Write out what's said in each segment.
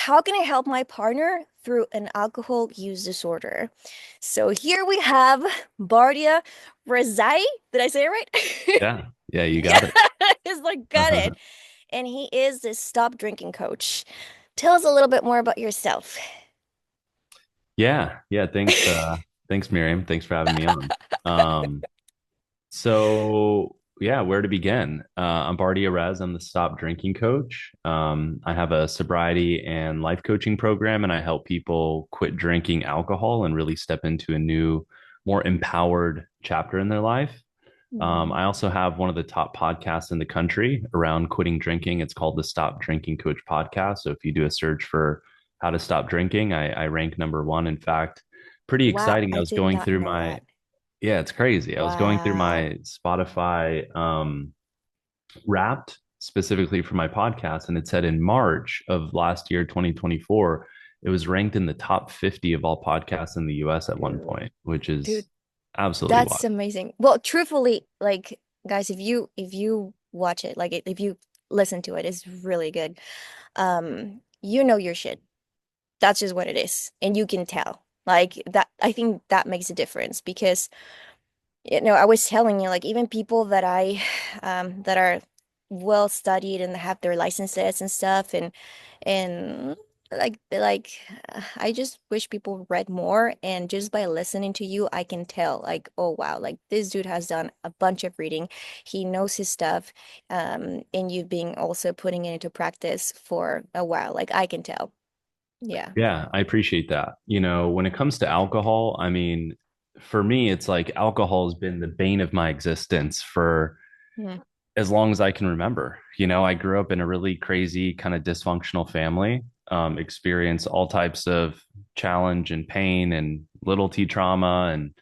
how can I help my partner through an alcohol use disorder? So here we have Bardia Rezai. Did I say it right? Yeah. Yeah, you Yeah, got it. it's like got it. And he is the stop drinking coach. Tell us a little bit more about yourself. Yeah. Yeah. Thanks, Miriam. Thanks for having me on. Um, so yeah, where to begin? I'm Bardia Rez. I'm the stop drinking coach. I have a sobriety and life coaching program, and I help people quit drinking alcohol and really step into a new, more empowered chapter in their life. Mhm. I also have one of the top podcasts in the country around quitting drinking. It's called the Stop Drinking Coach podcast. So if you do a search for how to stop drinking, I rank number one. In fact, pretty Wow, exciting. I I was did going not through know my, that. yeah, it's crazy. I was going through Wow. my Spotify wrapped specifically for my podcast, and it said in March of last year, 2024, it was ranked in the top 50 of all podcasts in the US at one point, which Dude, is absolutely wild. that's amazing. Well, truthfully, like guys, if you watch it, like if you listen to it, it's really good. You know your shit. That's just what it is. And you can tell. Like that, I think that makes a difference because, I was telling you, like even people that that are well studied and have their licenses and stuff and I just wish people read more. And just by listening to you, I can tell like, oh wow, like this dude has done a bunch of reading. He knows his stuff. And you've been also putting it into practice for a while. Like I can tell. Yeah. Yeah, I appreciate that. When it comes to alcohol, I mean, for me, it's like alcohol has been the bane of my existence for Yeah. as long as I can remember. I grew up in a really crazy, kind of dysfunctional family, experienced all types of challenge and pain and little t trauma. And,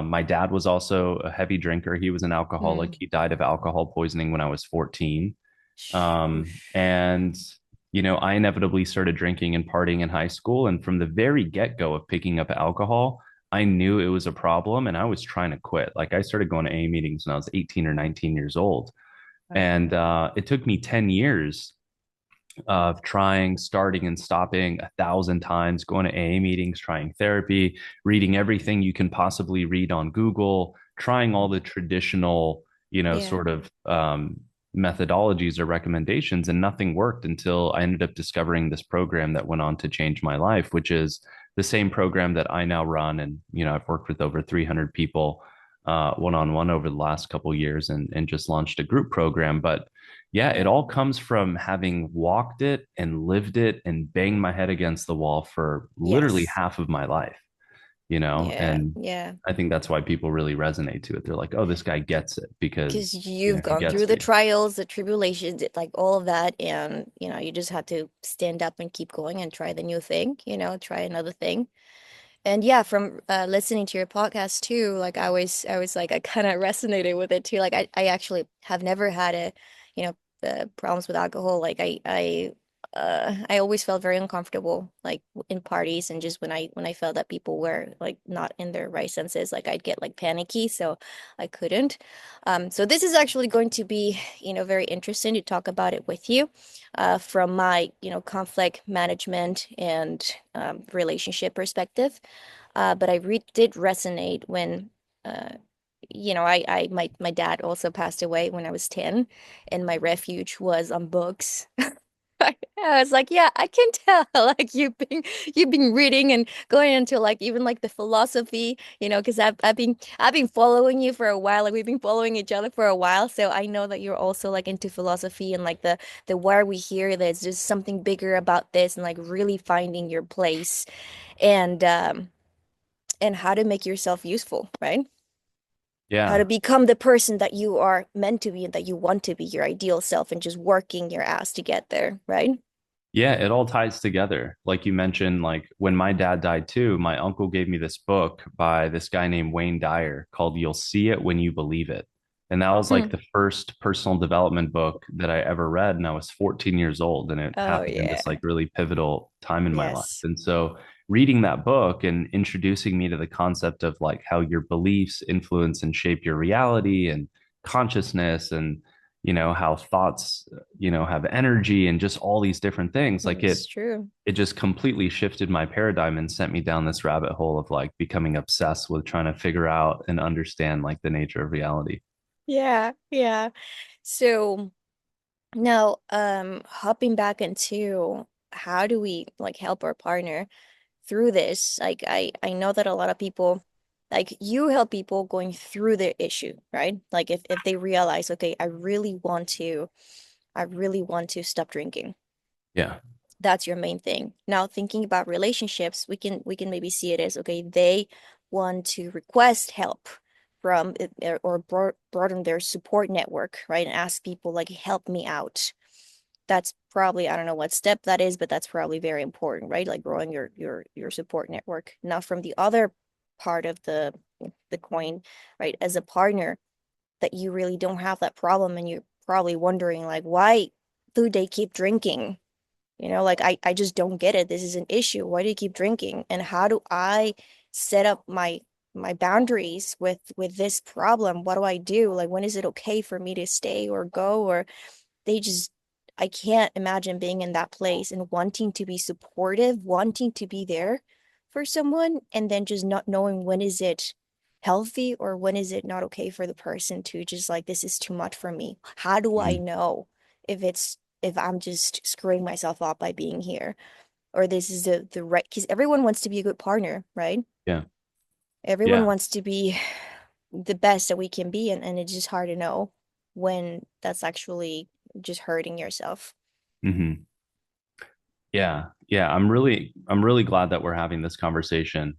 my dad was also a heavy drinker. He was an alcoholic. Mm. He died of alcohol poisoning when I was 14. Oof. And I inevitably started drinking and partying in high school. And from the very get-go of picking up alcohol, I knew it was a problem and I was trying to quit. Like I started going to AA meetings when I was 18 or 19 years old. And it took me 10 years of trying, starting, and stopping 1,000 times, going to AA meetings, trying therapy, reading everything you can possibly read on Google, trying all the traditional, Yeah. sort of methodologies or recommendations, and nothing worked until I ended up discovering this program that went on to change my life, which is the same program that I now run. And, I've worked with over 300 people one-on-one over the last couple of years and just launched a group program. But yeah, it all comes from having walked it and lived it and banged my head against the wall for literally Yes. half of my life, Yeah. and Yeah. I think that's why people really resonate to it. They're like, oh, this guy gets it because, Because you've he gone through gets the you. trials, the tribulations, like all of that, and you just had to stand up and keep going and try the new thing, try another thing. And yeah, from listening to your podcast too, like I was like I kind of resonated with it too. Like I actually have never had problems with alcohol. Like I always felt very uncomfortable, like in parties and just when I felt that people were like not in their right senses, like I'd get like panicky, so I couldn't. So this is actually going to be, very interesting to talk about it with you, from my, conflict management and relationship perspective. But I re did resonate when, uh, my dad also passed away when I was 10, and my refuge was on books. I was like, yeah, I can tell. Like you've been reading and going into like even like the philosophy, because I've been following you for a while. Like we've been following each other for a while, so I know that you're also like into philosophy and like the why are we here? There's just something bigger about this, and like really finding your place and how to make yourself useful, right? How to Yeah. become the person that you are meant to be and that you want to be, your ideal self, and just working your ass to get there, right? Yeah, it all ties together. Like you mentioned, like when my dad died too, my uncle gave me this book by this guy named Wayne Dyer called You'll See It When You Believe It. And that was like Hmm. the first personal development book that I ever read. And I was 14 years old. And it Oh happened in yeah. this like really pivotal time in my life. Yes. And so reading that book and introducing me to the concept of like how your beliefs influence and shape your reality and consciousness and how thoughts, have energy and just all these different things. Like It's true. it just completely shifted my paradigm and sent me down this rabbit hole of like becoming obsessed with trying to figure out and understand like the nature of reality. Yeah, yeah. So now, hopping back into how do we like help our partner through this? Like I know that a lot of people like you help people going through their issue, right? Like if they realize, okay, I really want to stop drinking. Yeah. That's your main thing. Now, thinking about relationships, we can maybe see it as, okay, they want to request help from or broaden their support network, right? And ask people like, help me out. That's probably, I don't know what step that is, but that's probably very important, right? Like growing your support network. Now, from the other part of the coin, right? As a partner, that you really don't have that problem, and you're probably wondering like, why do they keep drinking? Like I just don't get it. This is an issue. Why do you keep drinking? And how do I set up my boundaries with this problem? What do I do? Like when is it okay for me to stay or go? Or they just I can't imagine being in that place and wanting to be supportive, wanting to be there for someone, and then just not knowing when is it healthy or when is it not okay for the person to just like, this is too much for me. How do I Mhm. know if I'm just screwing myself up by being here, or this is the right, because everyone wants to be a good partner, right? Yeah. Everyone Yeah. wants to be the best that we can be, and it's just hard to know when that's actually just hurting yourself. Hmm. Yeah, yeah. I'm really glad that we're having this conversation,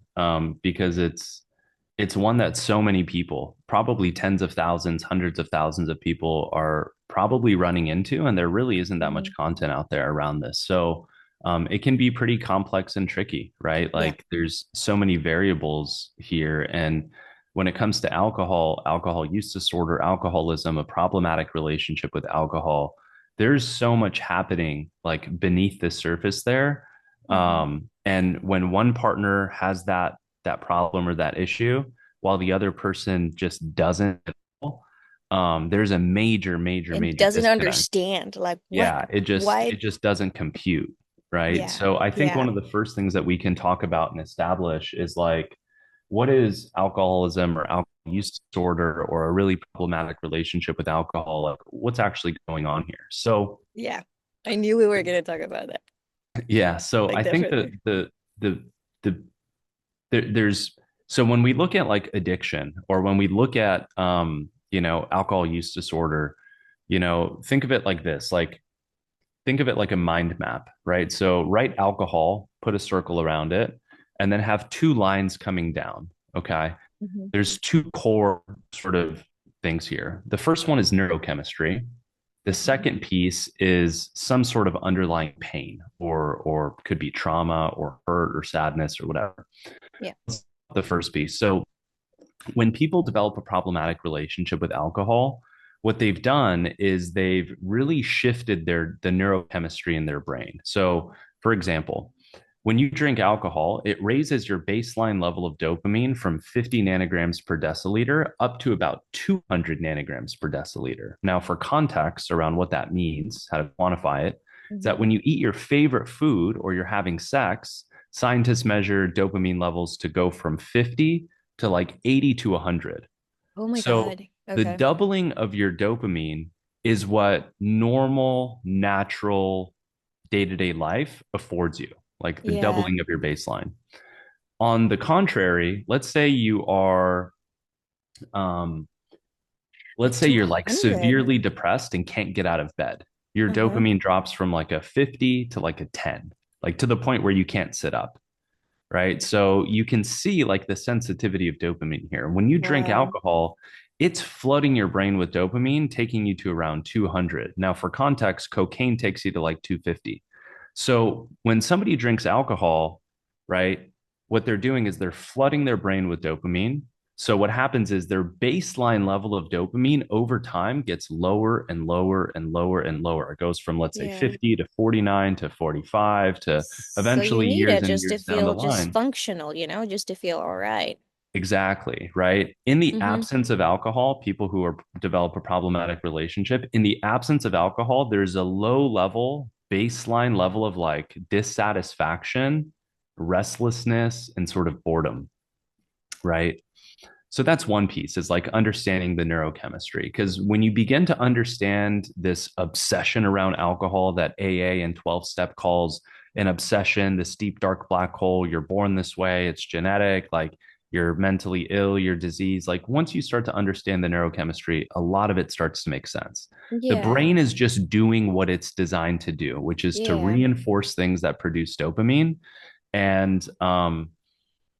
because it's one that so many people, probably tens of thousands, hundreds of thousands of people are probably running into, and there really isn't that much Mhm. content out there around this. So it can be pretty complex and tricky, right? Yeah. Like there's so many variables here. And when it comes to alcohol, alcohol use disorder, alcoholism, a problematic relationship with alcohol, there's so much happening like beneath the surface there. Hmm. And when one partner has that problem or that issue, while the other person just doesn't at all, there's a major, major, And major doesn't disconnect. understand like what, Yeah, it just why. it just doesn't compute, right? Yeah, So I think one yeah, of the first things that we can talk about and establish is like, what is alcoholism or alcohol use disorder or a really problematic relationship with alcohol? Like, what's actually going on here? So yeah. I knew we were gonna talk about that. yeah, so Like I think that definitely. the there's so when we look at like addiction or when we look at alcohol use disorder, think of it like this, like think of it like a mind map, right? So write alcohol, put a circle around it, and then have two lines coming down. Okay. Hmm. There's two core sort of things here. The first one is neurochemistry. The Hmm. second piece is some sort of underlying pain or could be trauma or hurt or sadness or whatever. Yeah. The first piece. So when people develop a problematic relationship with alcohol, what they've done is they've really shifted the neurochemistry in their brain. So, for example, when you drink alcohol, it raises your baseline level of dopamine from 50 nanograms per deciliter up to about 200 nanograms per deciliter. Now, for context around what that means, how to quantify it, is that Hmm. when you eat your favorite food or you're having sex, scientists measure dopamine levels to go from 50 to like 80 to 100. Oh my So God. the Okay. doubling of your dopamine is what normal, natural day to day life affords you, like the Yeah. doubling of your baseline. On the contrary, um, let's Like say you're like 200. severely depressed and can't get out of bed. Your Uh-huh. dopamine drops from like a 50 to like a 10, like to the point where you can't sit up, right? So you can see like the sensitivity of dopamine here. When you drink Wow. alcohol, it's flooding your brain with dopamine, taking you to around 200. Now, for context, cocaine takes you to like 250. So when somebody drinks alcohol, right, what they're doing is they're flooding their brain with dopamine. So what happens is their baseline level of dopamine over time gets lower and lower and lower and lower. It goes from, let's say, Yeah. 50 to 49 to 45 to So you eventually need years it and just to years down the feel just line. functional, just to feel all right. Exactly, right? In the Mm-hmm. absence of alcohol, people who are develop a problematic relationship, in the absence of alcohol, there's a low level, baseline level of like dissatisfaction, restlessness, and sort of boredom, right? So that's one piece is like understanding the neurochemistry. Because when you begin to understand this obsession around alcohol that AA and 12 step calls an obsession, this deep, dark black hole, you're born this way, it's genetic, like you're mentally ill, you're diseased. Like once you start to understand the neurochemistry, a lot of it starts to make sense. The Yeah. brain is just doing what it's designed to do, which is to Yeah. reinforce things that produce dopamine and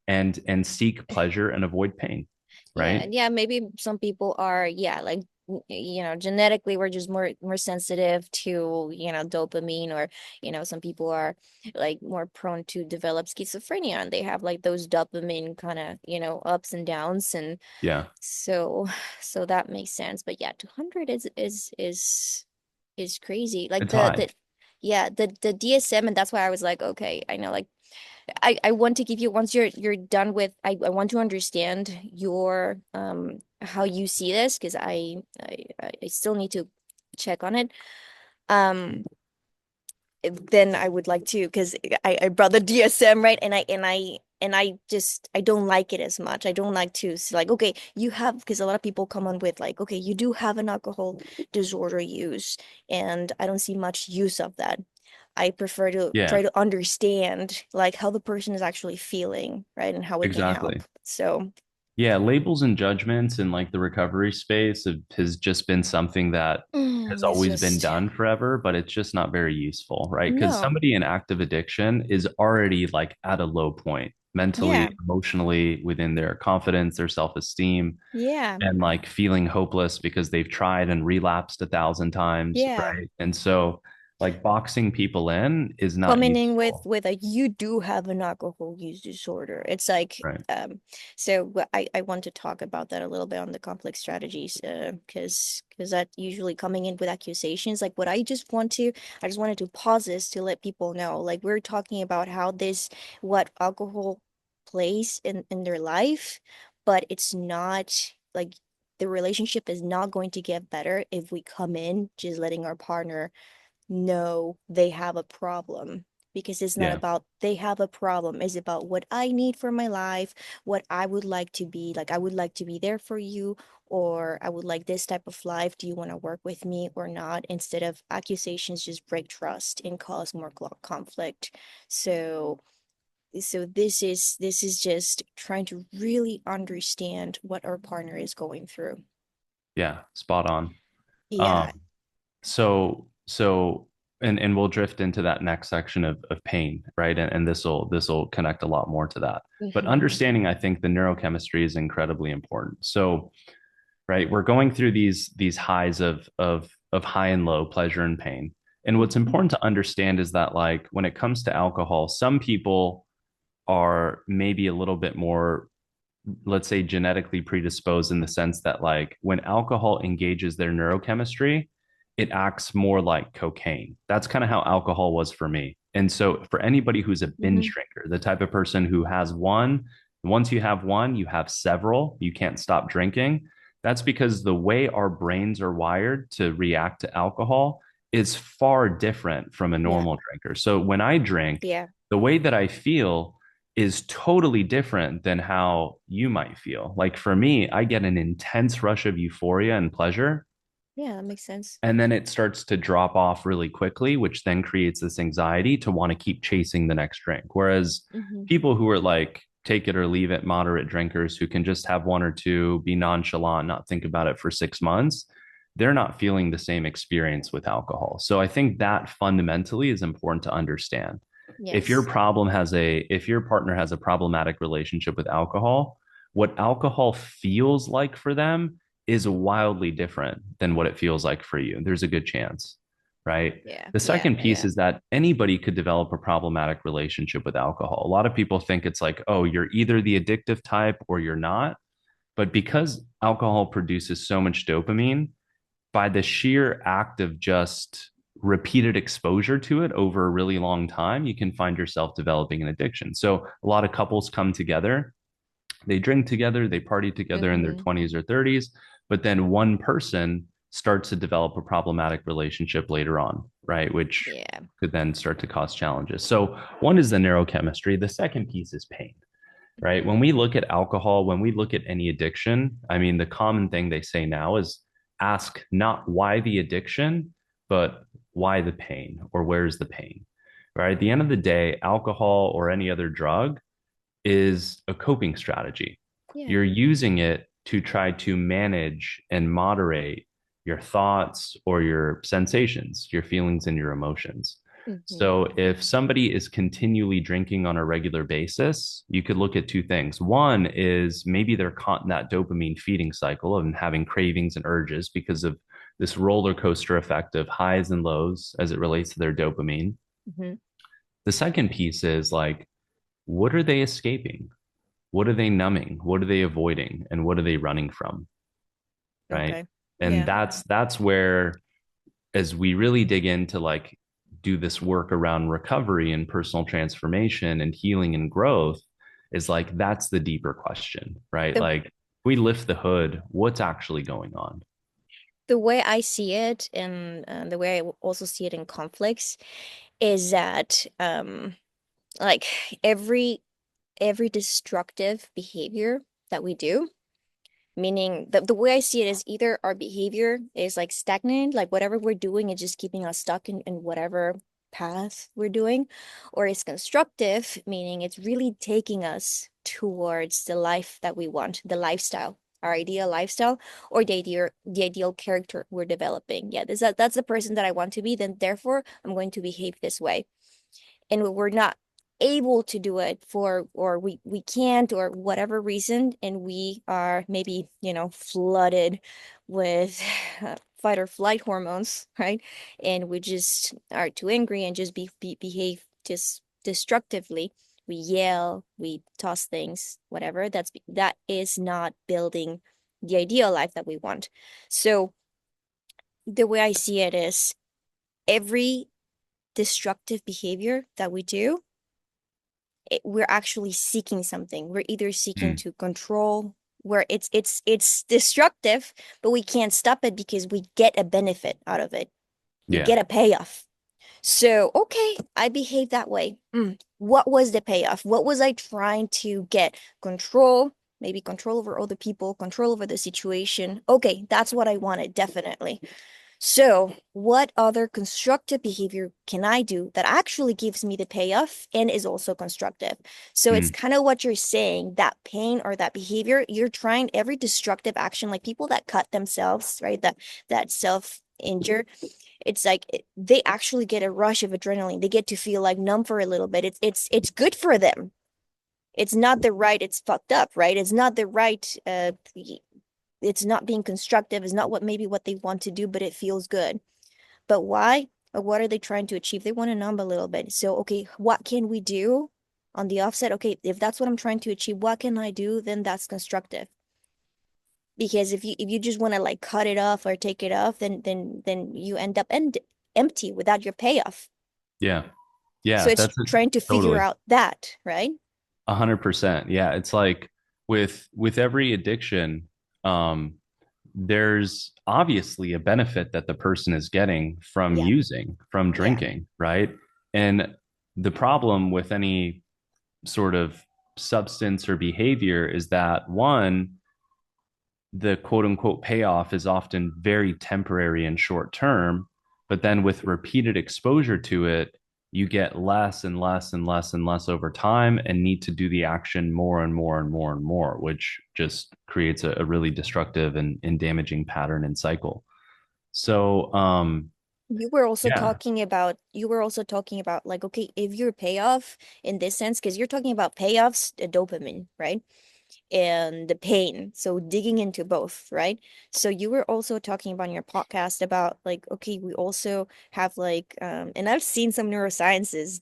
and seek pleasure and avoid pain, Yeah, right? and yeah, maybe some people are, yeah, like genetically we're just more sensitive to, dopamine, or, some people are like more prone to develop schizophrenia, and they have like those dopamine kind of, ups and downs, and Yeah, so so that makes sense. But yeah, 200 is crazy. Like it's high. the DSM, and that's why I was like, okay, I know, like I want to give you, once you're done with, I want to understand your how you see this, because I still need to check on it. Um then I would like to, because I brought the DSM, right, and I just I don't like it as much. I don't like to like, okay, you have, because a lot of people come on with like, okay, you do have an alcohol disorder use, and I don't see much use of that. I prefer to Yeah, try to understand like how the person is actually feeling, right? And how it can help. exactly. So, Yeah, labels and judgments in like the recovery space has just been something that has it's always been just done forever, but it's just not very useful, right? Because no. somebody in active addiction is already like at a low point mentally, Yeah. emotionally, within their confidence, their self-esteem, Yeah. and like feeling hopeless because they've tried and relapsed 1,000 times, Yeah. right? And so like boxing people in is not Coming in with useful, with a, you do have an alcohol use disorder. It's like right? so I want to talk about that a little bit on the complex strategies, because that usually coming in with accusations, like what I just wanted to pause this to let people know, like we're talking about how this, what alcohol plays in their life, but it's not like, the relationship is not going to get better if we come in just letting our partner know they have a problem, because it's not Yeah. about they have a problem. It's about what I need for my life, what I would like to be like. I would like to be there for you, or I would like this type of life. Do you want to work with me or not? Instead of accusations just break trust and cause more conflict. So this is just trying to really understand what our partner is going through. Yeah, spot on. Yeah. Um, so and we'll drift into that next section of pain, right? And this will connect a lot more to that. But Hmm. understanding, I think the neurochemistry is incredibly important. So, right, we're going through these highs of high and low, pleasure and pain. And what's Hmm. important to understand is that like when it comes to alcohol, some people are maybe a little bit more, let's say, genetically predisposed in the sense that like when alcohol engages their neurochemistry, it acts more like cocaine. That's kind of how alcohol was for me. And so for anybody who's a binge Hmm. drinker, the type of person who has one, once you have one, you have several, you can't stop drinking. That's because the way our brains are wired to react to alcohol is far different from a Yeah. normal drinker. So when I drink, Yeah. the way that I feel is totally different than how you might feel. Like for me, I get an intense rush of euphoria and pleasure, Yeah, that makes sense. and then it starts to drop off really quickly, which then creates this anxiety to want to keep chasing the next drink. Whereas Hmm. people who are like, take it or leave it, moderate drinkers who can just have one or two, be nonchalant, not think about it for 6 months, they're not feeling the same experience with alcohol. So I think that fundamentally is important to understand. Yes. If your partner has a problematic relationship with alcohol, what alcohol feels like for them is wildly different than what it feels like for you. There's a good chance, right? Yeah. The Yeah. second piece Yeah. is that anybody could develop a problematic relationship with alcohol. A lot of people think it's like, oh, you're either the addictive type or you're not. But because alcohol produces so much dopamine, by the sheer act of just repeated exposure to it over a really long time, you can find yourself developing an addiction. So a lot of couples come together They drink together, they party together in their Mm-hmm. 20s or 30s, but then one person starts to develop a problematic relationship later on, right? Which Yeah. could then start to cause challenges. So, one is the neurochemistry. The second piece is pain, right? When we look at alcohol, when we look at any addiction, I mean, the common thing they say now is ask not why the addiction, but why the pain or where's the pain, right? At the end of the day, alcohol or any other drug is a coping strategy. Yeah. You're using it to try to manage and moderate your thoughts or your sensations, your feelings and your emotions. Mm-hmm. So if somebody is continually drinking on a regular basis, you could look at two things. One is maybe they're caught in that dopamine feeding cycle and having cravings and urges because of this roller coaster effect of highs and lows as it relates to their dopamine. Mm-hmm. The second piece is like, what are they escaping? What are they numbing? What are they avoiding? And what are they running from? Right. Okay. And Yeah. that's where, as we really dig into like do this work around recovery and personal transformation and healing and growth, is like that's the deeper question, right? The Like we lift the hood, what's actually going on? the way I see it, and the way I also see it in conflicts, is that like every every destructive behavior that we do, meaning the way I see it is either our behavior is like stagnant, like whatever we're doing is just keeping us stuck in whatever path we're doing, or it's constructive, meaning it's really taking us towards the life that we want, the lifestyle, our ideal lifestyle, or the ideal character we're developing. Yeah, that's the person that I want to be, then therefore I'm going to behave this way. And we're not able to do it for, or we can't, or whatever reason, and we are maybe, flooded with fight or flight hormones, right? And we just are too angry and just behave just destructively. We yell, we toss things, whatever. That is not building the ideal life that we want. So the way I see it is every destructive behavior that we do, we're actually seeking something. We're either seeking Mm, to control, where it's destructive, but we can't stop it because we get a benefit out of it. We yeah. get a payoff. So, okay, I behave that way. What was the payoff? What was I trying to get? Control, maybe control over other people, control over the situation. Okay, that's what I wanted, definitely. So, what other constructive behavior can I do that actually gives me the payoff and is also constructive? So, it's Mm, kind of what you're saying, that pain or that behavior, you're trying every destructive action, like people that cut themselves, right? That self-injure, it's like they actually get a rush of adrenaline. They get to feel like numb for a little bit. It's good for them. It's not the right, it's fucked up, right? It's not the right it's not being constructive, it's not what they want to do, but it feels good. But why? Or what are they trying to achieve? They want to numb a little bit. So, okay, what can we do on the offset? Okay, if that's what I'm trying to achieve, what can I do? Then that's constructive. Because if you just want to like cut it off or take it off, then you end up empty without your payoff. yeah. So Yeah. it's That's it. trying to figure Totally. out that, right? 100%. Yeah. It's like with every addiction, um, there's obviously a benefit that the person is getting from Yeah, using, from yeah, drinking, right? And the problem with any sort of substance or behavior is that one, the quote unquote payoff is often very temporary and short term, but then with repeated exposure to it, you get less and less and less and less over time and need to do the action more and more and more and more, which just creates a really destructive and damaging pattern and cycle. So, yeah, you were also talking about like, okay, if your payoff in this sense, because you're talking about payoffs, dopamine, right? And the pain. So digging into both, right? So you were also talking about in your podcast about like, okay, we also have like, and I've seen some neuroscientists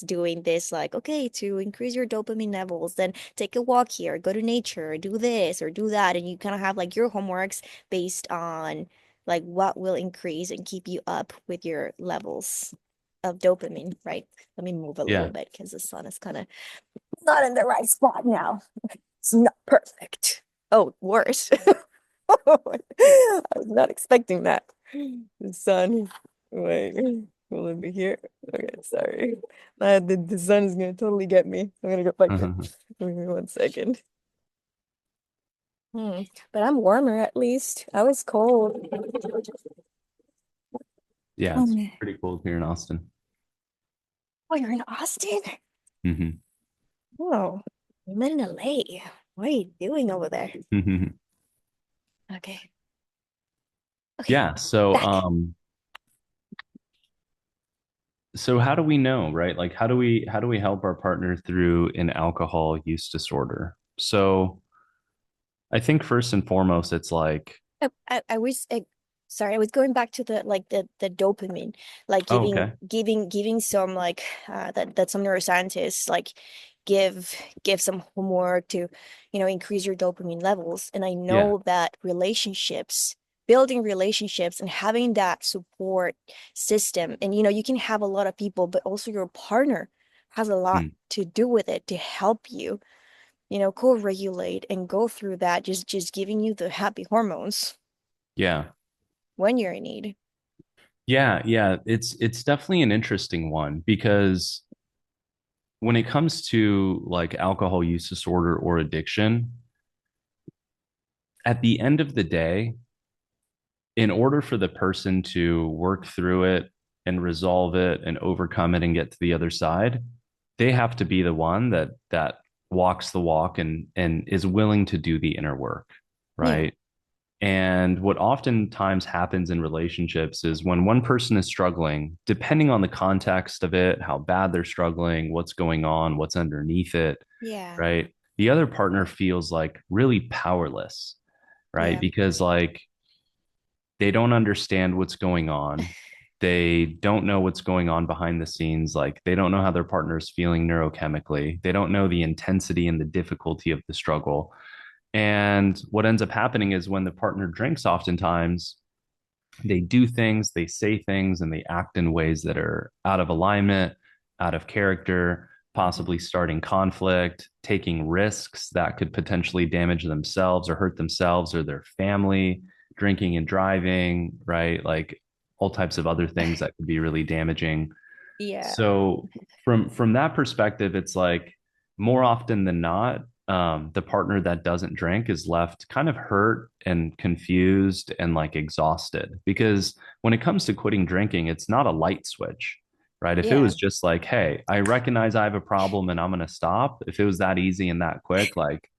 doing this, like, okay, to increase your dopamine levels, then take a walk here, go to nature, do this or do that, and you kind of have like your homeworks based on like what will increase and keep you up with your levels of dopamine, right? Let me move a little yeah, bit because the sun is kind of not in the right spot now. It's not perfect. Oh, worse. I was not expecting that. The sun. Wait, will it be here? Okay, sorry. The sun is gonna totally get me. I'm gonna go back there. Give me 1 second. But I'm warmer at least. I was cold. Yeah, Oh it's man. pretty cool here in Austin. Oh, you're in Austin? Hmm. Oh, I'm in LA. What are you doing over there? Okay. Okay. Yeah, so Back. so how do we know, right? Like how do we help our partner through an alcohol use disorder? So I think first and foremost, it's like, I was sorry, I was going back to the like the dopamine, like oh, giving okay. giving some like that some neuroscientists like give give some homework to, increase your dopamine levels. And I Yeah. know that building relationships and having that support system, and you can have a lot of people, but also your partner has a lot Mm. to do with it to help you, co-regulate and go through that, just giving you the happy hormones Yeah. when you're in need. Yeah, yeah. It's definitely an interesting one because when it comes to like alcohol use disorder or addiction, at the end of the day, in order for the person to work through it and resolve it and overcome it and get to the other side, they have to be the one that walks the walk and is willing to do the inner work, Yeah, right? And what oftentimes happens in relationships is when one person is struggling, depending on the context of it, how bad they're struggling, what's going on, what's underneath it, yeah, right? The other partner feels like really powerless, right? yeah, Because like they don't understand what's going on. They don't know what's going on behind the scenes. Like they don't know how their partner's feeling neurochemically. They don't know the intensity and the difficulty of the struggle. And what ends up happening is when the partner drinks, oftentimes they do things, they say things, and they act in ways that are out of alignment, out of character, mhm, possibly starting conflict, taking risks that could potentially damage themselves or hurt themselves or their family, drinking and driving, right? Like all types of other things that could be really damaging. yeah, So from that perspective, it's like more often than not, the partner that doesn't drink is left kind of hurt and confused and like exhausted because when it comes to quitting drinking, it's not a light switch, right? If it yeah. was just like, hey, I recognize I have a problem and I'm going to stop, if it was that easy and that quick, like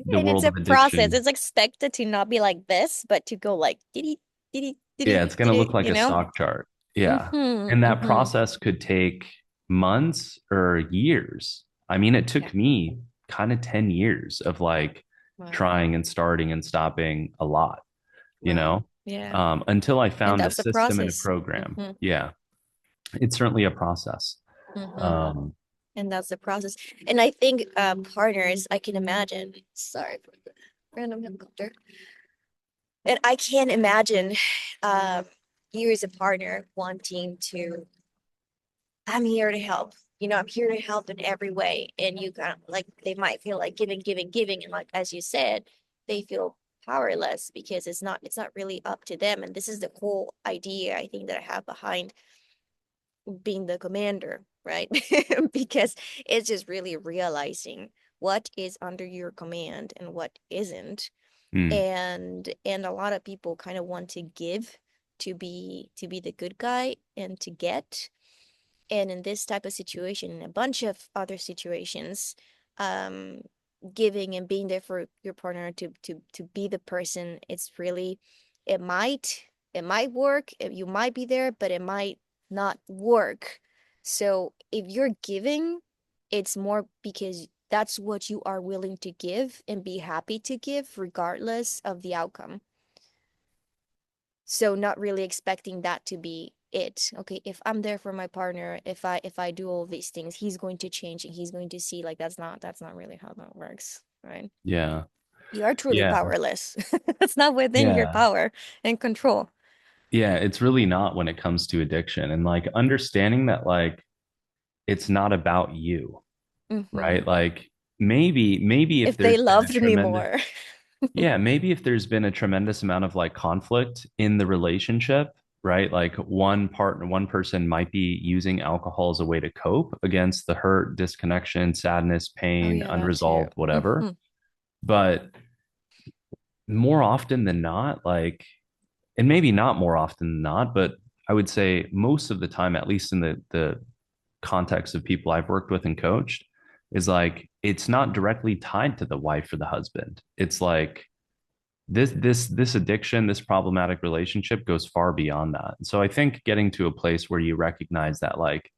the And it's world a of process. addiction, It's expected to not be like this, but to go like diddy, diddy, yeah, diddy, it's going to diddy, look like a stock chart. Yeah. And that Mm-hmm. process could take months or years. I mean, it Yeah. took me kind of 10 years of like Wow. trying and starting and stopping a lot, you Wow. know, Yeah. until I And found a that's the system and a process. program. Mm-hmm. Yeah. It's certainly a process. Mm-hmm. Um, And that's the process. And I think partners, I can imagine. Sorry for the random helicopter. And I can't imagine um you as a partner wanting to, I'm here to help. I'm here to help in every way. And you kind of like, they might feel like giving, giving, giving. And like, as you said, they feel powerless because it's not really up to them. And this is the whole idea I think that I have behind being the commander, right? Because it's just really realizing what is under your command and what isn't. hmm, And a lot of people kind of want to give to be the good guy and to get. And in this type of situation, in a bunch of other situations, um, giving and being there for your partner to be the person, it's really, it might it might work. You might be there, but it might not work. So if you're giving, it's more because that's what you are willing to give and be happy to give, regardless of the outcome. So not really expecting that to be it. Okay, if I'm there for my partner, if I do all these things, he's going to change and he's going to see, like, that's not really how that works, right? yeah. You are truly Yeah. powerless. That's not within your Yeah. power and control. Yeah. It's really not when it comes to addiction and like understanding that like it's not about you, Hmm. right? Like maybe if If they there's been a loved me tremendous more. yeah, maybe if there's been a tremendous amount of like conflict in the relationship, right? Like one partner, one person might be using alcohol as a way to cope against the hurt, disconnection, sadness, Oh pain, yeah, that too. unresolved, whatever. Hmm. But more often than not, like, and maybe not more often than not, but I would say most of the time, at least in the context of people I've worked with and coached, is like it's not directly tied to the wife or the husband. It's like this addiction, this problematic relationship goes far beyond that. So I think getting to a place where you recognize that, like,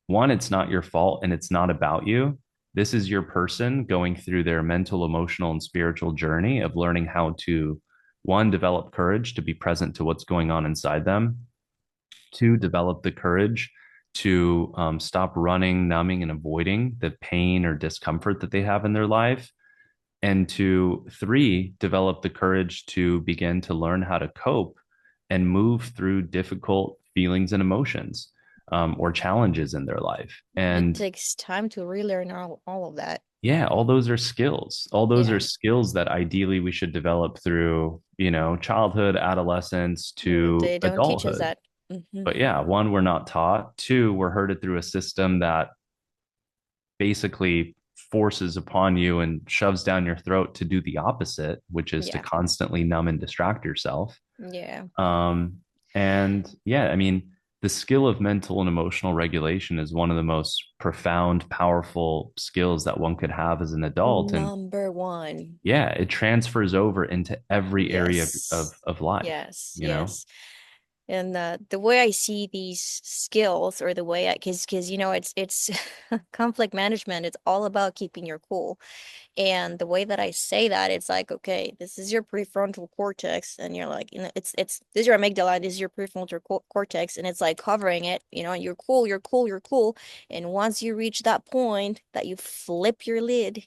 one, it's not your fault and it's not about you. This is your person going through their mental, emotional, and spiritual journey of learning how to, one, develop courage to be present to what's going on inside them, two, develop the courage to stop running, numbing, and avoiding the pain or discomfort that they have in their life, and to three, develop the courage to begin to learn how to cope and move through difficult feelings and emotions, or challenges in their life. It And takes time to relearn all of that. yeah, all those are skills. All those are Yeah. skills that ideally we should develop through, childhood, adolescence to They don't teach us adulthood. that. Hmm. But yeah, one, we're not taught. Two, we're herded through a system that basically forces upon you and shoves down your throat to do the opposite, which is to Yeah. constantly numb and distract yourself. Yeah. Um, and yeah, I mean, the skill of mental and emotional regulation is one of the most profound, powerful skills that one could have as an adult. And Number one. yeah, it transfers over into every area Yes. of life, Yes. you know? Yes. And the way I see these skills, or the way I, because it's conflict management. It's all about keeping your cool. And the way that I say that, it's like, okay, this is your prefrontal cortex, and you're like, it's this is your amygdala, this is your prefrontal cortex, and it's like covering it. You're cool, you're cool, you're cool. And once you reach that point that you flip your lid,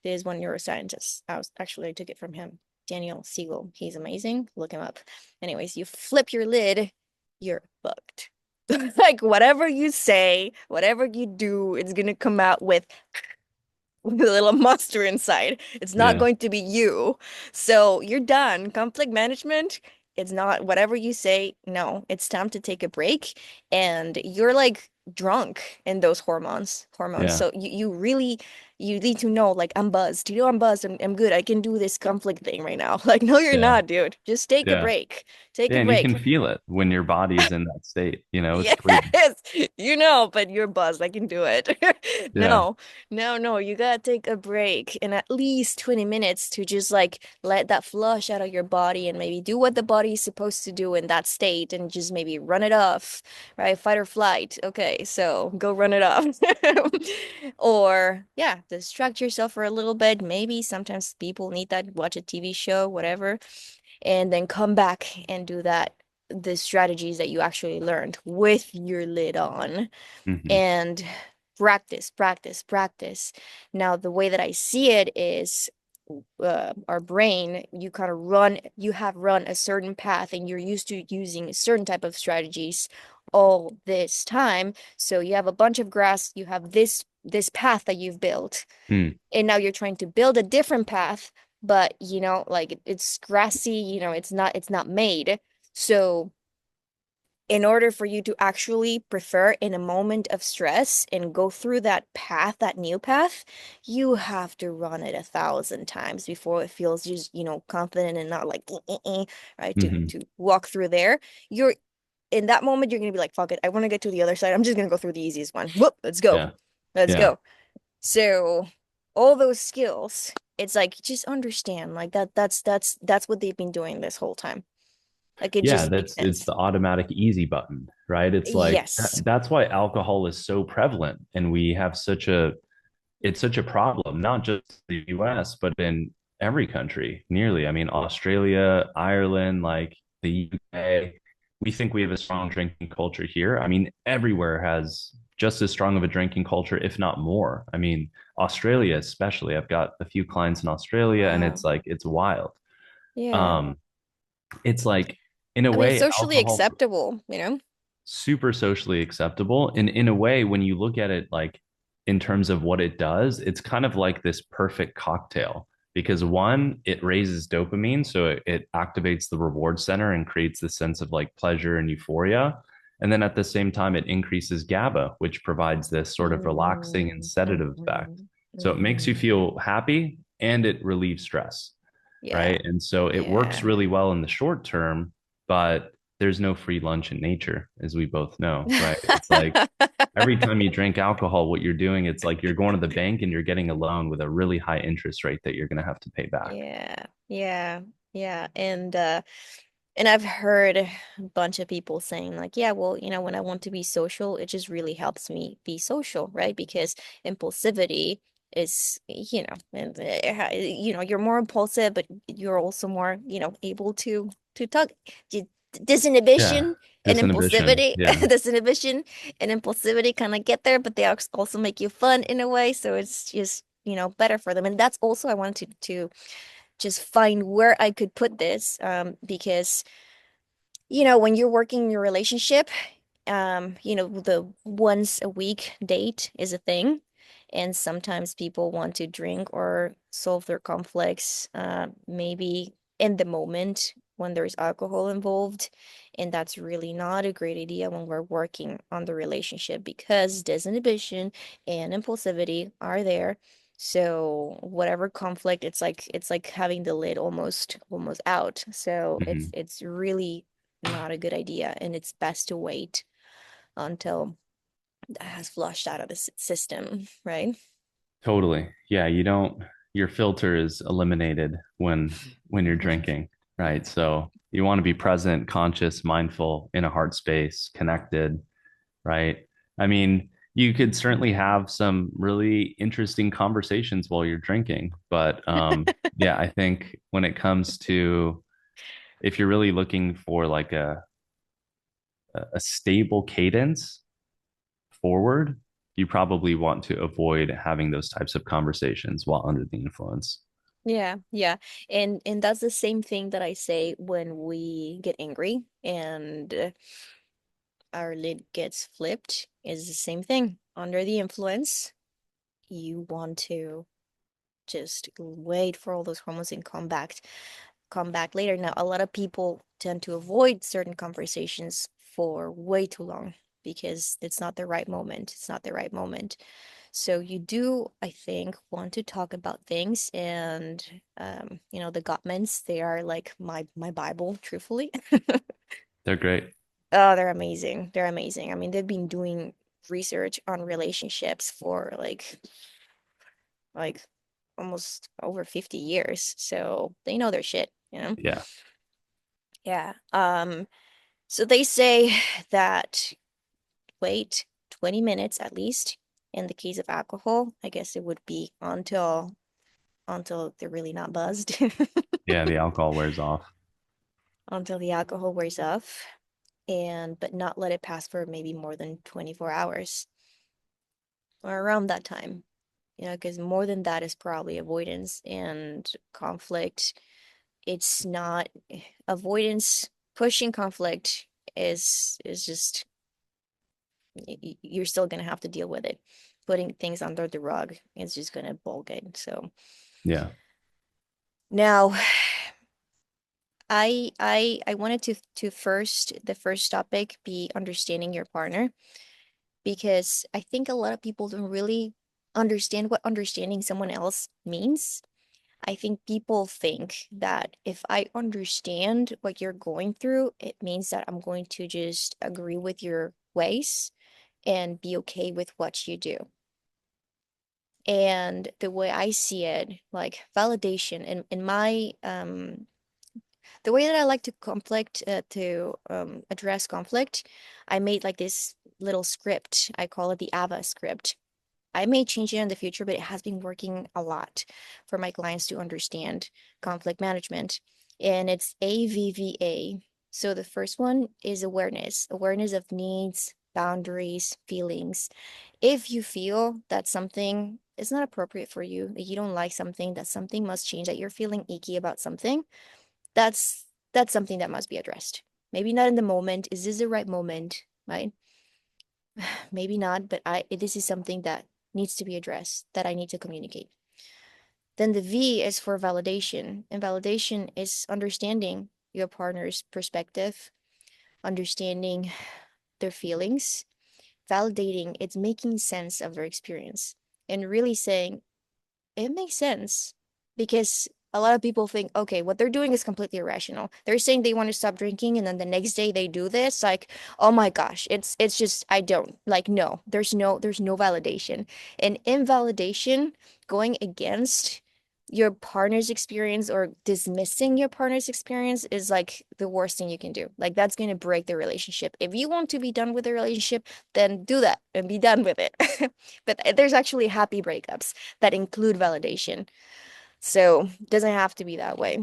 there's one neuroscientist. I took it from him, Daniel Siegel. He's amazing. Look him up. Anyways, you flip your lid, you're fucked. Like whatever you say, whatever you do, it's gonna come out with with a little monster inside. It's not Yeah. going to be you. So you're done. Conflict management, it's not whatever you say. No, it's time to take a break. And you're like drunk in those hormones. Yeah. So you really, you need to know, like, I'm buzzed. I'm buzzed. I'm good. I can do this conflict thing right now. Like, no, you're Yeah. not, dude. Just take a Yeah. break. Take Yeah. a And you can break. feel it when your body is in that state, it's clear. Yes, but you're buzzed. I can do it. Yeah. No, no, you gotta take a break in at least 20 minutes to just like let that flush out of your body and maybe do what the body is supposed to do in that state and just maybe run it off, right? Fight or flight. Okay, so go run it off. Or, yeah, distract yourself for a little bit. Maybe sometimes people need that, watch a TV show, whatever, and then come back and do that, the strategies that you actually learned with your lid on, Hmm. and practice, practice, practice. Now, the way that I see it is, our brain, you have run a certain path and you're used to using a certain type of strategies all this time. So you have a bunch of grass, you have this path that you've built, Mm. and now you're trying to build a different path, but like it's grassy, it's not made. So in order for you to actually prefer in a moment of stress and go through that path, that new path, you have to run it 1,000 times before it feels just, confident and not like, right? To Hmm. to walk through there. You're in that moment, you're gonna be like, fuck it, I want to get to the other side. I'm just gonna go through the easiest one. Whoop, let's go. Yeah. Let's Yeah. go. So all those skills, it's like just understand like that's what they've been doing this whole time. Like it Yeah, just makes that's it's sense. the automatic easy button, right? It's like Yes. that's why alcohol is so prevalent and we have such a problem, not just the US, but in every country nearly. I mean, Australia, Ireland, like the UK, we think we have a strong drinking culture here. I mean, everywhere has just as strong of a drinking culture, if not more. I mean, Australia, especially, I've got a few clients in Australia and Wow. it's like, it's wild. Yeah. Um, it's like, in a I mean, it's way, socially alcohol acceptable. super socially acceptable. And in a way, when you look at it like in terms of what it does, it's kind of like this perfect cocktail because one, it raises dopamine, so it activates the reward center and creates this sense of like pleasure and euphoria. And then at the same time, it increases GABA, which provides this sort of relaxing and Mm, sedative effect. mhm, So it makes you mhm. feel happy and it relieves stress, Yeah, right? And so it works yeah. really well in the short term, but there's no free lunch in nature, as we both know, right? It's like every time you drink alcohol, what you're doing, it's like you're going to the bank and you're getting a loan with a really high interest rate that you're going to have to pay back. Yeah, yeah, yeah. And I've heard a bunch of people saying like, yeah, well, when I want to be social, it just really helps me be social, right? Because impulsivity is, and you're more impulsive, but you're also more, able to talk. D- Yeah. Disinhibition and Disinhibition. impulsivity, Yeah. disinhibition and impulsivity kind of get there, but they also make you fun in a way. So it's just, better for them. And that's also I wanted to just find where I could put this, because when you're working in your relationship, the once a week date is a thing. And sometimes people want to drink or solve their conflicts, maybe in the moment when there's alcohol involved. And that's really not a great idea when we're working on the relationship because disinhibition and impulsivity are there. So whatever conflict, it's like having the lid almost out. So it's Mhm. it's really not a good idea, and it's best to wait until that has flushed out of the system, right? Totally. Yeah. Your filter is eliminated when you're drinking, right? So you want to be present, conscious, mindful in a heart space, connected, right? I mean, you could certainly have some really interesting conversations while you're drinking, but yeah, I think when it comes to if you're really looking for like a stable cadence forward, you probably want to avoid having those types of conversations while under the influence. Yeah, yeah. And that's the same thing that I say when we get angry and our lid gets flipped is the same thing. Under the influence, you want to just wait for all those hormones and come back later. Now, a lot of people tend to avoid certain conversations for way too long because it's not the right moment. It's not the right moment. So you do, I think, want to talk about things, and the Gottmans, they are like my Bible, truthfully. They're great. Oh, they're amazing. They're amazing. I mean, they've been doing research on relationships for like almost over 50 years. So they know their shit. Yeah, Yeah. So they say that wait 20 minutes at least. In the case of alcohol, I guess it would be until they're really not buzzed, yeah, the alcohol wears off. until the alcohol wears off, and but not let it pass for maybe more than 24 hours or around that time. Because more than that is probably avoidance and conflict. It's not avoidance, pushing conflict is just you're still gonna have to deal with it. Putting things under the rug is just gonna bulk it. So Yeah, now I wanted to first the first topic be understanding your partner because I think a lot of people don't really understand what understanding someone else means. I think people think that if I understand what you're going through, it means that I'm going to just agree with your ways and be okay with what you do. And the way I see it, like validation in my the way that I like to conflict to address conflict, I made like this little script. I call it the AVA script. I may change it in the future, but it has been working a lot for my clients to understand conflict management. And it's AVVA. So the first one is awareness of needs, boundaries, feelings. If you feel that something is not appropriate for you, that you don't like something, that something must change, that you're feeling icky about something, that's something that must be addressed. Maybe not in the moment. Is this the right moment? Right? Maybe not, but I this is something that needs to be addressed, that I need to communicate. Then the V is for validation, and validation is understanding your partner's perspective, understanding their feelings, validating, it's making sense of their experience, and really saying, it makes sense, because a lot of people think, okay, what they're doing is completely irrational. They're saying they want to stop drinking, and then the next day they do this. Like, oh my gosh, it's just I don't like. No, there's no validation, and invalidation, going against your partner's experience or dismissing your partner's experience, is like the worst thing you can do. Like, that's going to break the relationship. If you want to be done with the relationship, then do that and be done with it. But there's actually happy breakups that include validation. So it doesn't have to be that way.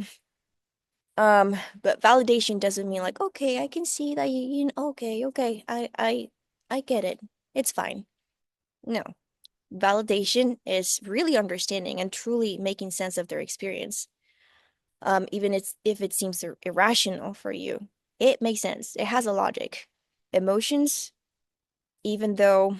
But validation doesn't mean like, okay, I can see that you know, okay, okay, I get it. It's fine. No. Validation is really understanding and truly making sense of their experience. Even if it seems irrational for you, it makes sense. It has a logic. Emotions, even though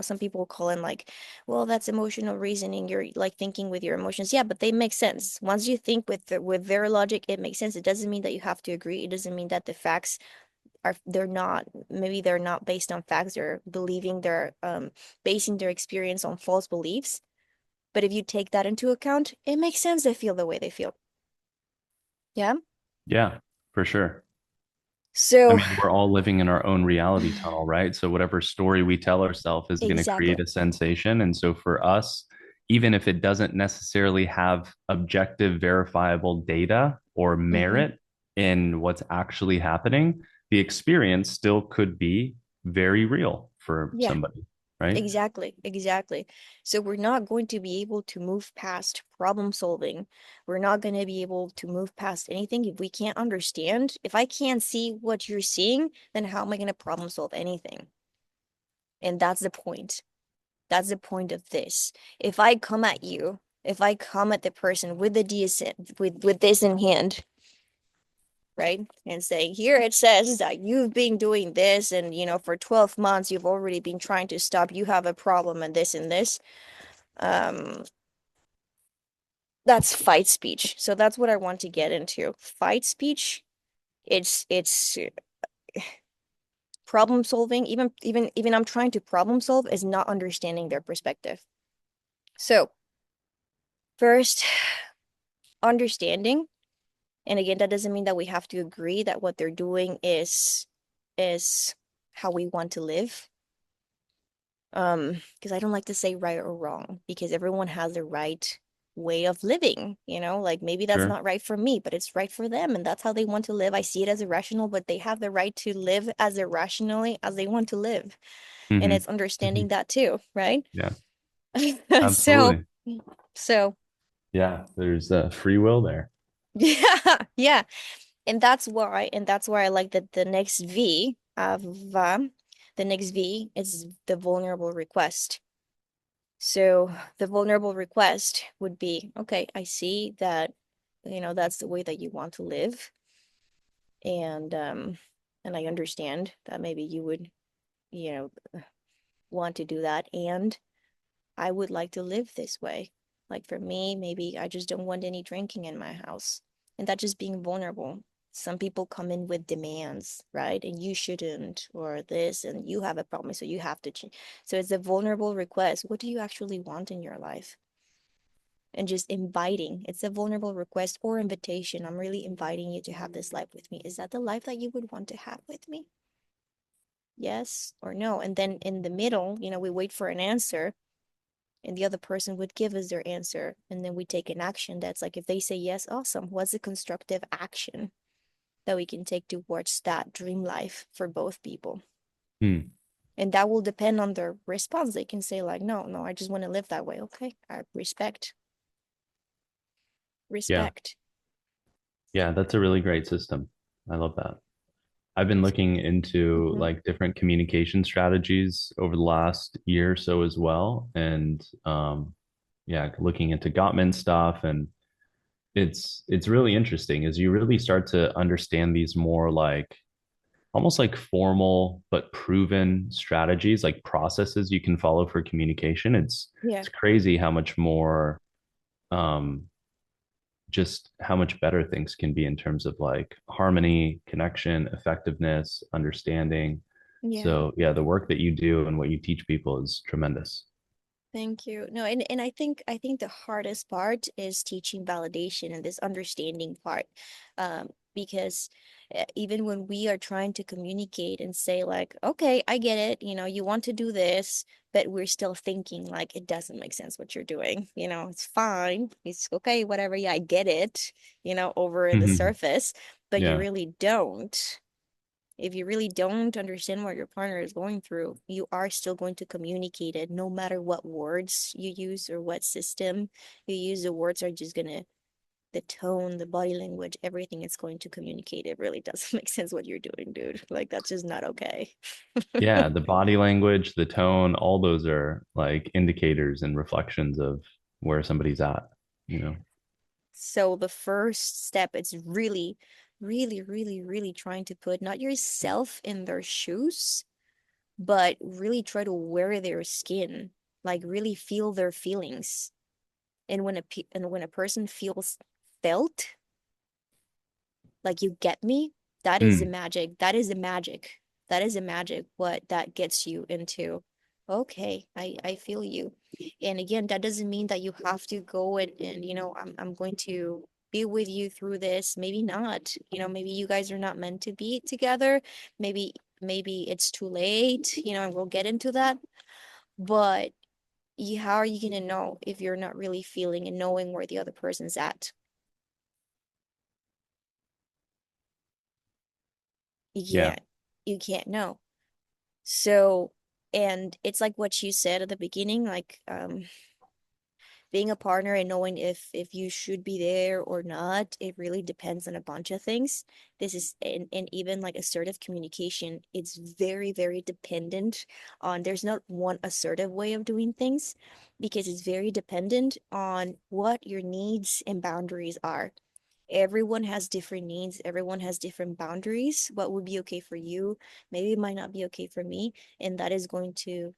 some people call in like, well, that's emotional reasoning. You're like thinking with your emotions. Yeah, but they make sense. Once you think with their logic, it makes sense. It doesn't mean that you have to agree. It doesn't mean that the facts they're not, maybe they're not based on facts. They're believing they're basing their experience on false beliefs. But if you take that into account, it makes sense they feel the way they feel. Yeah. Yeah, for sure. I So mean, we're all living in our own reality tunnel, right? So whatever story we tell ourselves is going to create exactly. a sensation. And so for us, even if it doesn't necessarily have objective, verifiable data or Mm-hmm. merit in what's actually happening, the experience still could be very real for Yeah. somebody, right? Exactly, exactly. So we're not going to be able to move past problem solving. We're not going to be able to move past anything if we can't understand. If I can't see what you're seeing, then how am I going to problem solve anything? And that's the point. That's the point of this. If I come at you, if I come at the person with the DSM, with this in hand, right? And saying, here it says that you've been doing this, and for 12 months you've already been trying to stop, you have a problem and this and this. Um, that's fight speech. So that's what I want to get into. Fight speech, it's problem solving. Even I'm trying to problem solve is not understanding their perspective. So first, understanding. And again, that doesn't mean that we have to agree that what they're doing is how we want to live. Because I don't like to say right or wrong, because everyone has a right way of living, like maybe that's Sure. not right for me, but it's right for them, and that's how they want to live. I see it as irrational, but they have the right to live as irrationally as they want to live. And Hmm. it's understanding that too, right? Yeah, So, absolutely. so Yeah, there's free will there. yeah, yeah. And that's why I like that the next V is the vulnerable request. So the vulnerable request would be, okay, I see that, that's the way that you want to live. And I understand that maybe you would, you know, want to do that. And I would like to live this way. Like for me, maybe I just don't want any drinking in my house. And that just being vulnerable. Some people come in with demands, right? And you shouldn't, or this, and you have a problem, so you have to change. So it's a vulnerable request. What do you actually want in your life? And just inviting. It's a vulnerable request or invitation. I'm really inviting you to have this life with me. Is that the life that you would want to have with me? Yes or no? And then in the middle, we wait for an answer, and the other person would give us their answer. And then we take an action that's like, if they say yes, awesome. What's a constructive action that we can take towards that dream life for both people? Hmm. And that will depend on their response. They can say, like, no, no, I just want to live that way. Okay. I respect, Yeah. respect. Yeah, that's a really great system. I love that. I've been looking into Mm-hmm. like different communication strategies over the last year or so as well. And yeah, looking into Gottman stuff, and it's really interesting as you really start to understand these more like almost like formal but proven strategies, like processes you can follow for communication. Yeah. It's crazy how much more um just how much better things can be in terms of like harmony, connection, effectiveness, understanding. Yeah. So yeah, the work that you do and what you teach people is tremendous. Thank you. No, and I think the hardest part is teaching validation and this understanding part. Because even when we are trying to communicate and say like, okay, I get it, you want to do this, but we're still thinking like it doesn't make sense what you're doing. It's fine. It's okay, whatever. Yeah, I get it, over the surface, but you Yeah. really don't. If you really don't understand what your partner is going through, you are still going to communicate it no matter what words you use or what system you use. The words are just gonna, the tone, the body language, everything is going to communicate. It really doesn't make sense what you're doing, dude. Like, that's just not okay. Yeah, the body language, the tone, all those are like indicators and reflections of where somebody's at, you know. So the first step is really, really, really, really trying to put not yourself in their shoes, but really try to wear their skin, like really feel their feelings. And when a person feels felt, like, you get me, that is the Mm, magic. That is the magic. That is the magic. What that gets you into. Okay, I feel you. And again, that doesn't mean that you have to go and I'm going to be with you through this. Maybe not. Maybe you guys are not meant to be together. Maybe it's too late, and we'll get into that. But how are you going to know if you're not really feeling and knowing where the other person's at? You yeah. can't. You can't know. So, and it's like what you said at the beginning, like, being a partner and knowing if you should be there or not, it really depends on a bunch of things. This is and even like assertive communication, it's very, very dependent on, there's not one assertive way of doing things, because it's very dependent on what your needs and boundaries are. Everyone has different needs, everyone has different boundaries. What would be okay for you maybe it might not be okay for me, and that is going to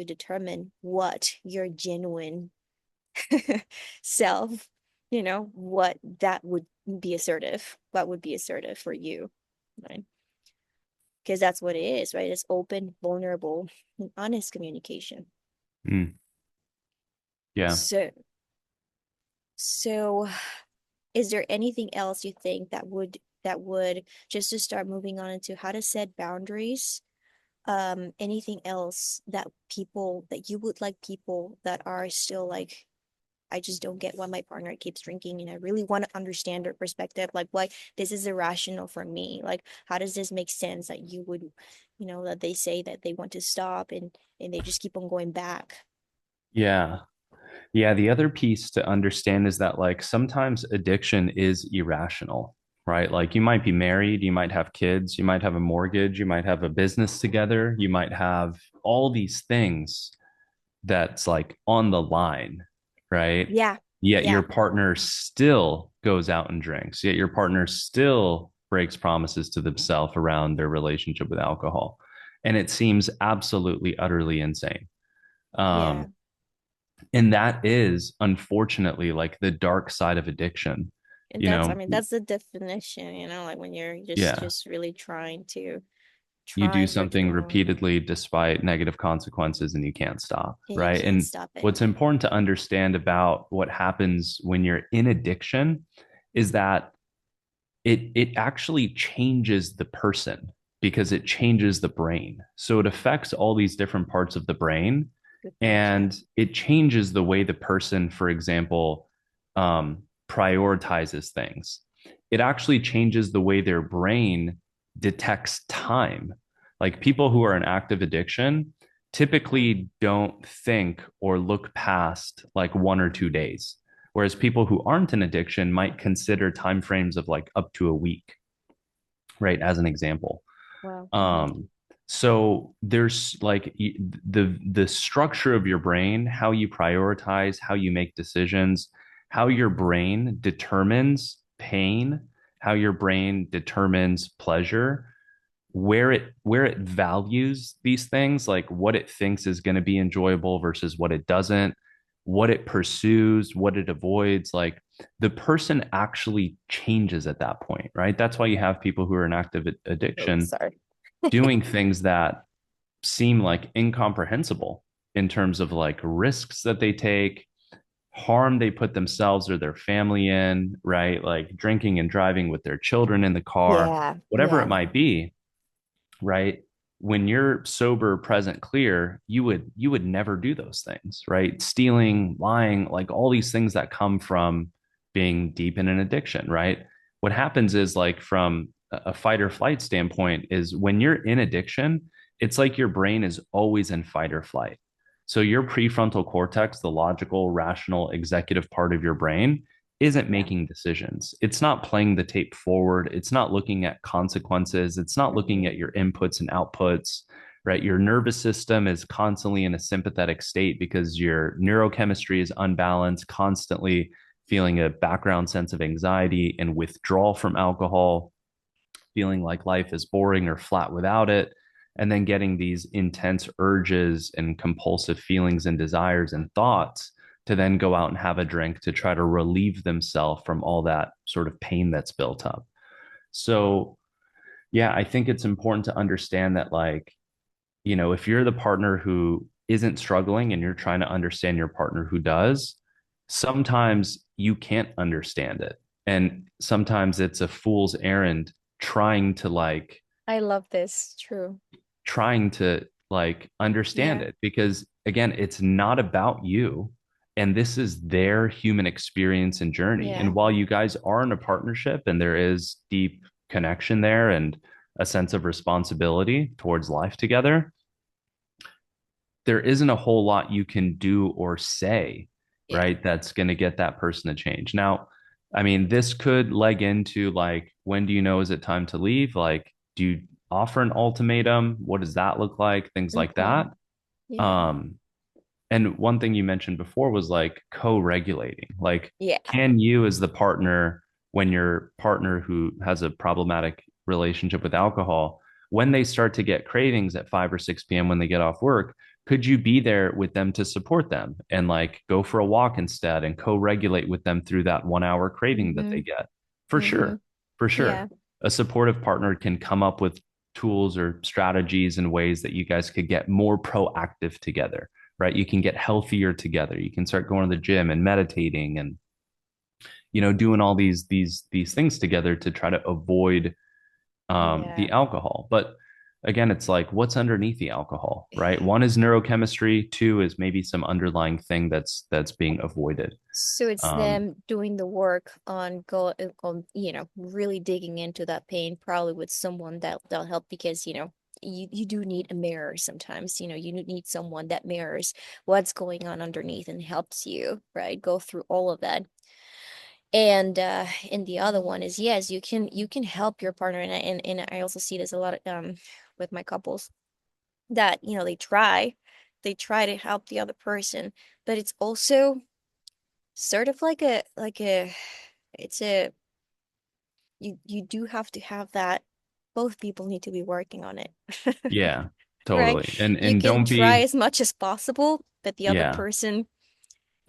determine what your genuine self, what that would be assertive, what would be assertive for you, right? Because that's what it is, right? It's open, vulnerable, and honest communication. Mm, yeah. So so is there anything else you think that would just to start moving on into how to set boundaries, anything else that people that you would like people that are still like, I just don't get why my partner keeps drinking, and I really want to understand their perspective, like why this is irrational for me, like how does this make sense that you would, that they say that they want to stop and they just keep on going back. Yeah. Yeah, the other piece to understand is that like sometimes addiction is irrational, right? Like you might be married, you might have kids, you might have a mortgage, you might have a business together, you might have all these things that's like on the line, right? Yeah. Yet your Yeah. partner still goes out and drinks, yet your partner still breaks promises to themselves around their relationship with alcohol. And it seems absolutely, utterly insane. Yeah. Um, and that is unfortunately like the dark side of addiction, And you that's, I know. mean, that's the definition, like when you're just Yeah, just really you do trying for too something long repeatedly despite negative consequences and you can't stop, and you right? can't And stop it. what's important to understand about what happens when you're in addiction is that it actually changes the person because it changes the brain. So it affects all these different parts of the brain, Good point. Yeah. and it changes the way the person, for example, prioritizes things. It actually changes the way their brain detects time. Like people who are in active addiction typically don't think or look past like 1 or 2 days, whereas people who aren't in addiction might consider timeframes of like up to a week, right, as an example. Wow. um so there's like the structure of your brain, how you prioritize, how you make decisions, how your brain determines pain, how your brain determines pleasure, where it values these things, like what it thinks is going to be enjoyable versus what it doesn't, what it pursues, what it avoids, like the person actually changes at that point, right? That's why you have people who are in active Oh, addiction sorry. doing things that seem like incomprehensible in terms of like risks that they take, harm they put themselves or their family in, right? Like drinking and driving with their children in the car, Yeah, whatever it yeah, might be, right? When you're sober, present, clear, you would never do those things, right? Stealing, lying, like all these things that come from being deep in an addiction, right? What happens is like from a fight or flight standpoint is when you're in addiction, it's like your brain is always in fight or flight. So your prefrontal cortex, the logical, rational, executive part of your brain, isn't yeah. making decisions. It's not playing the tape forward. It's not looking at consequences. It's not looking Hmm. at your inputs and outputs, right? Your nervous system is constantly in a sympathetic state because your neurochemistry is unbalanced, constantly feeling a background sense of anxiety and withdrawal from alcohol, feeling like life is boring or flat without it, and then getting these intense urges and compulsive feelings and desires and thoughts to then go out and have a drink to try to relieve themselves from all that sort of pain that's built up. So, yeah, I think it's important to understand that, like, if you're the partner who isn't struggling and you're trying to understand your partner who does, sometimes you can't understand it. And sometimes it's a fool's errand trying to like I love this. True. understand Yeah, it because again, it's not about you and this is their human experience and journey. yeah. And while you guys are in a partnership and there is deep connection there and a sense of responsibility towards life together, there isn't a whole lot you can do or say, Yeah. right? That's going to get that person to change. Now, I mean, this could leg into like, when do you know is it time to leave? Like, do you offer an ultimatum? What does that look like? Things like Hmm. that. Yeah. Um, and one thing you mentioned before was like co-regulating. Like, Yeah. can you, as the partner, when your partner who has a problematic relationship with alcohol, when they start to get cravings at 5 or 6 p.m. when they get off work, could you be there with them to support them and like go for a walk instead and co-regulate with them through that 1 hour craving that Hmm. they get? For Hmm. sure. For Yeah. sure. A supportive partner can come up with tools or strategies and ways that you guys could get more proactive together, right? You can get healthier together. You can start going to the gym and meditating and doing all these things together to try to avoid Yeah. the alcohol. But again, it's like what's underneath the alcohol, right? One is neurochemistry. Two is maybe some underlying thing that's being avoided. So it's Um, them doing the work on really digging into that pain, probably with someone that'll help because, you do need a mirror sometimes. You need someone that mirrors what's going on underneath and helps you, right, go through all of that. And the other one is yes, you can help your partner, and I also see this a lot with my couples that, they try to help the other person, but it's also sort of like a it's a you do have to have that both people need to be working on it. yeah, Right? totally. And You and can don't try be as much as possible, but the other yeah, person,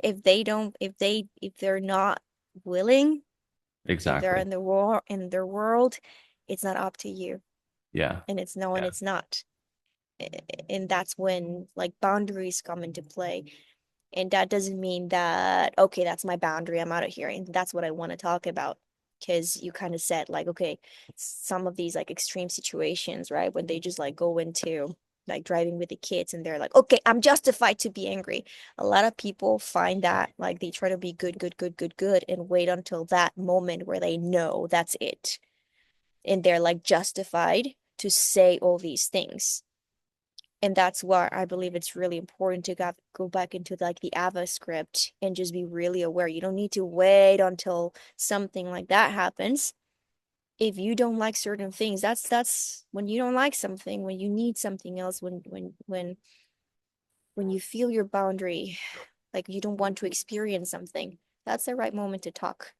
if they're not willing, if they're exactly. in the war in their world, it's not up to you. Yeah. And it's no, and Yeah. it's not. And that's when like boundaries come into play. And that doesn't mean that, okay, that's my boundary, I'm out of here. And that's what I want to talk about. Because you kind of said, like, okay, some of these like extreme situations, right? When they just like go into like driving with the kids and they're like, okay, I'm justified to be angry. A lot of people find that like they try to be good, good, good, good, good, and wait until that moment where they know that's it. And they're like justified to say all these things. And that's why I believe it's really important to go back into like the Ava script and just be really aware. You don't need to wait until something like that happens. If you don't like certain things, that's when you don't like something, when you need something else, when you feel your boundary, like you don't want to experience something, that's the right moment to talk.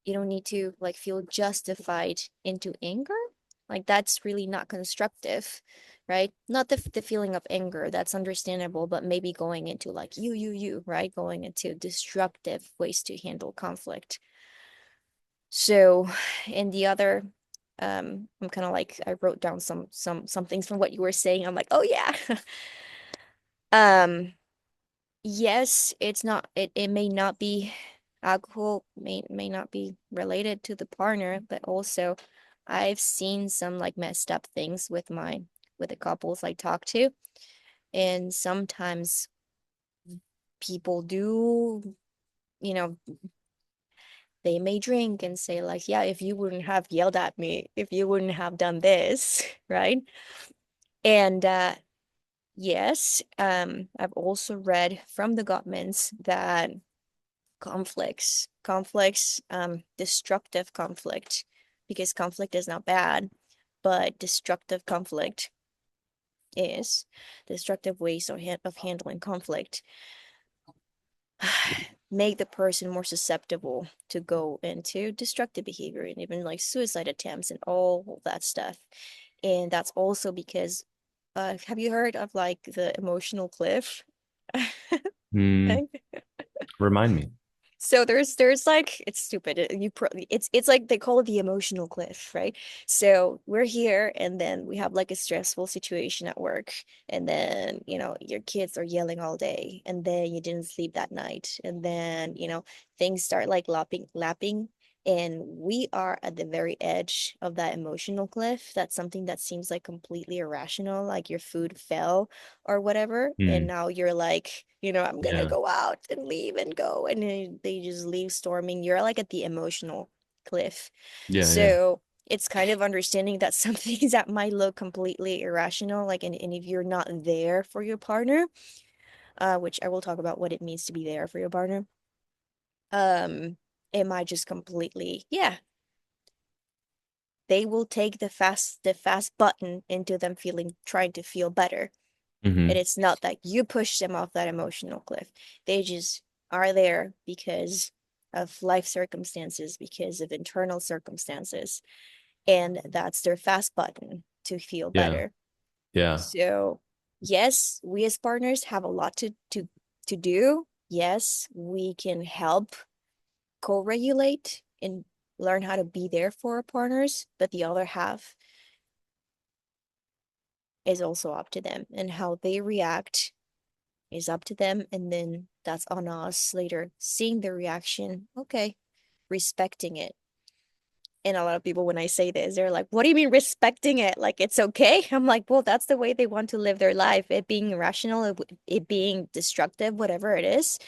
You don't need to like feel justified into anger. Like that's really not constructive, right? Not the feeling of anger, that's understandable, but maybe going into like you, right? Going into destructive ways to handle conflict. So, in the other, I'm kind of like I wrote down some things from what you were saying. I'm like, oh yeah. Um, yes, it may not be alcohol may not be related to the partner, but also I've seen some like messed up things with the couples I talk to, and sometimes people do, you know, they may drink and say like, yeah, if you wouldn't have yelled at me, if you wouldn't have done this, right? And yes, I've also read from the governments that destructive conflict, because conflict is not bad, but destructive conflict is destructive ways of handling conflict make the person more susceptible to go into destructive behavior and even like suicide attempts and all that stuff. And that's also because have you heard of like the emotional cliff? Hmm. Remind me. So there's like it's stupid. It's like they call it the emotional cliff, right? So we're here and then we have like a stressful situation at work and then, your kids are yelling all day and then you didn't sleep that night and then, things start like lapping and we are at the very edge of that emotional cliff. That's something that seems like completely irrational, like your food fell or whatever. And Hmm. now you're like, I'm gonna Yeah. go out and leave and go. And then they just leave storming. You're like at the emotional cliff. Yeah. Yeah. So it's kind of understanding that some things that might look completely irrational, like, and if you're not there for your partner, which I will talk about what it means to be there for your partner, um, it might just completely, yeah, they will take the fast button into them trying to feel better. And Hmm. it's not that you push them off that emotional cliff. They just are there because of life circumstances, because of internal circumstances. And that's their fast button to feel Yeah. better. Yeah. So, yes, we as partners have a lot to do. Yes, we can help co-regulate and learn how to be there for our partners, but the other half is also up to them and how they react is up to them. And then that's on us later, seeing the reaction, okay, respecting it. And a lot of people, when I say this, they're like, what do you mean respecting it? Like, it's okay. I'm like, well, that's the way they want to live their life. It being irrational, it being destructive, whatever it is,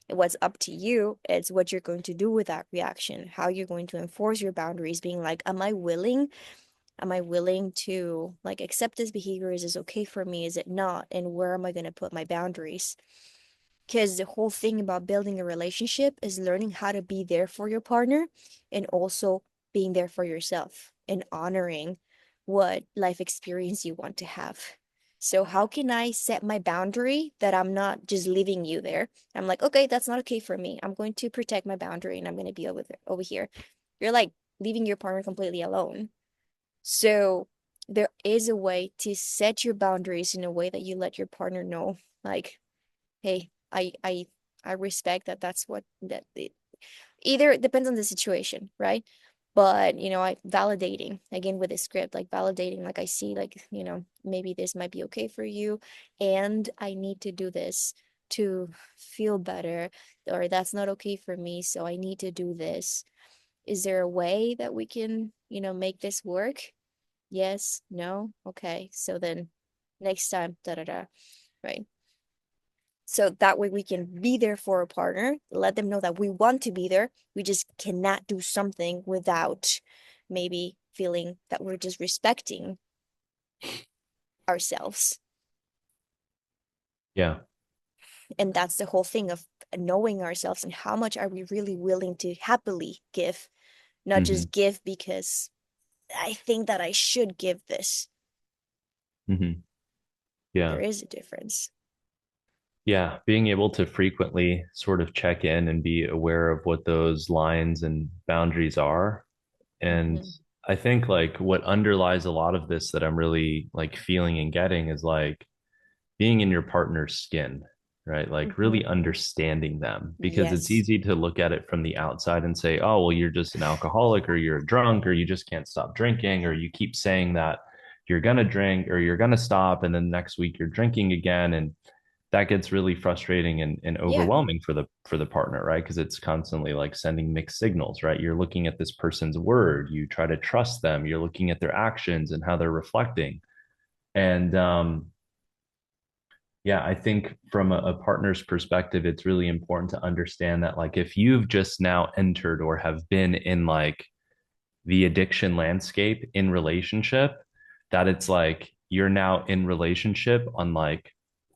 what's up to you. It's what you're going to do with that reaction, how you're going to enforce your boundaries, being like, am I willing? Am I willing to like accept this behavior? Is this okay for me? Is it not? And where am I going to put my boundaries? Because the whole thing about building a relationship is learning how to be there for your partner and also being there for yourself and honoring what life experience you want to have. So, how can I set my boundary that I'm not just leaving you there? I'm like, okay, that's not okay for me. I'm going to protect my boundary and I'm going to be over here. You're like leaving your partner completely alone. So, there is a way to set your boundaries in a way that you let your partner know, like, hey, I respect that that's what that it, either it depends on the situation, right? But I validating again with the script, like validating, like I see, like, maybe this might be okay for you, and I need to do this to feel better, or that's not okay for me, so I need to do this. Is there a way that we can, make this work? Yes, no, okay. So then next time, da da da, right? So that way we can be there for a partner, let them know that we want to be there. We just cannot do something without maybe feeling that we're just respecting ourselves. Yeah. And that's the whole thing of knowing ourselves and how much are we really willing to happily give, not Hmm. just give because I think that I should give this. Hmm. There Yeah. is a difference. Yeah, being able to frequently sort of check in and be aware of what those lines and boundaries are. And Hmm. I think like what underlies a lot of this that I'm really like feeling and getting is like being in your partner's skin, right? Like Hmm. really understanding them, because it's Yes. easy to look at it from the outside and say, oh, well, you're just an alcoholic or you're a drunk or you just can't stop drinking or you keep saying that you're going to drink or you're going to stop. And then next week you're drinking again. And that gets really frustrating and Yeah. overwhelming for the partner, right? Because it's constantly like sending mixed signals, right? You're looking at this person's word, you try to trust them, you're looking at their actions and how they're reflecting. And yeah, I think from a partner's perspective, it's really important to understand that, like, if you've just now entered or have been in like the addiction landscape in relationship, that it's like you're now in relationship on like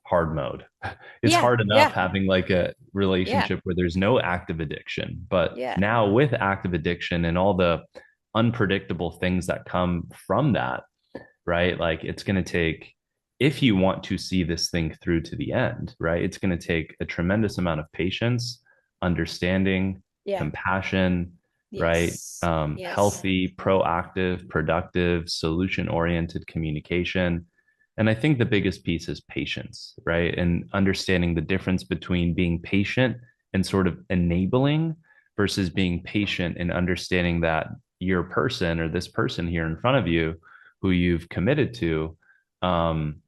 hard mode. It's Yeah. hard enough Yeah. having like a Yeah. relationship where there's no active addiction, but Yeah. now with active addiction and all the unpredictable things that come from that, right? Like it's going to take, if you want to see this thing through to the end, right? It's going to take a tremendous amount of patience, understanding, Yeah. compassion, right? Yes. Yes. Healthy, proactive, productive, solution oriented communication. And I think the biggest piece is patience, right? And understanding the difference between being patient and sort of enabling versus being patient and understanding that your person or this person here in front of you who you've committed to um,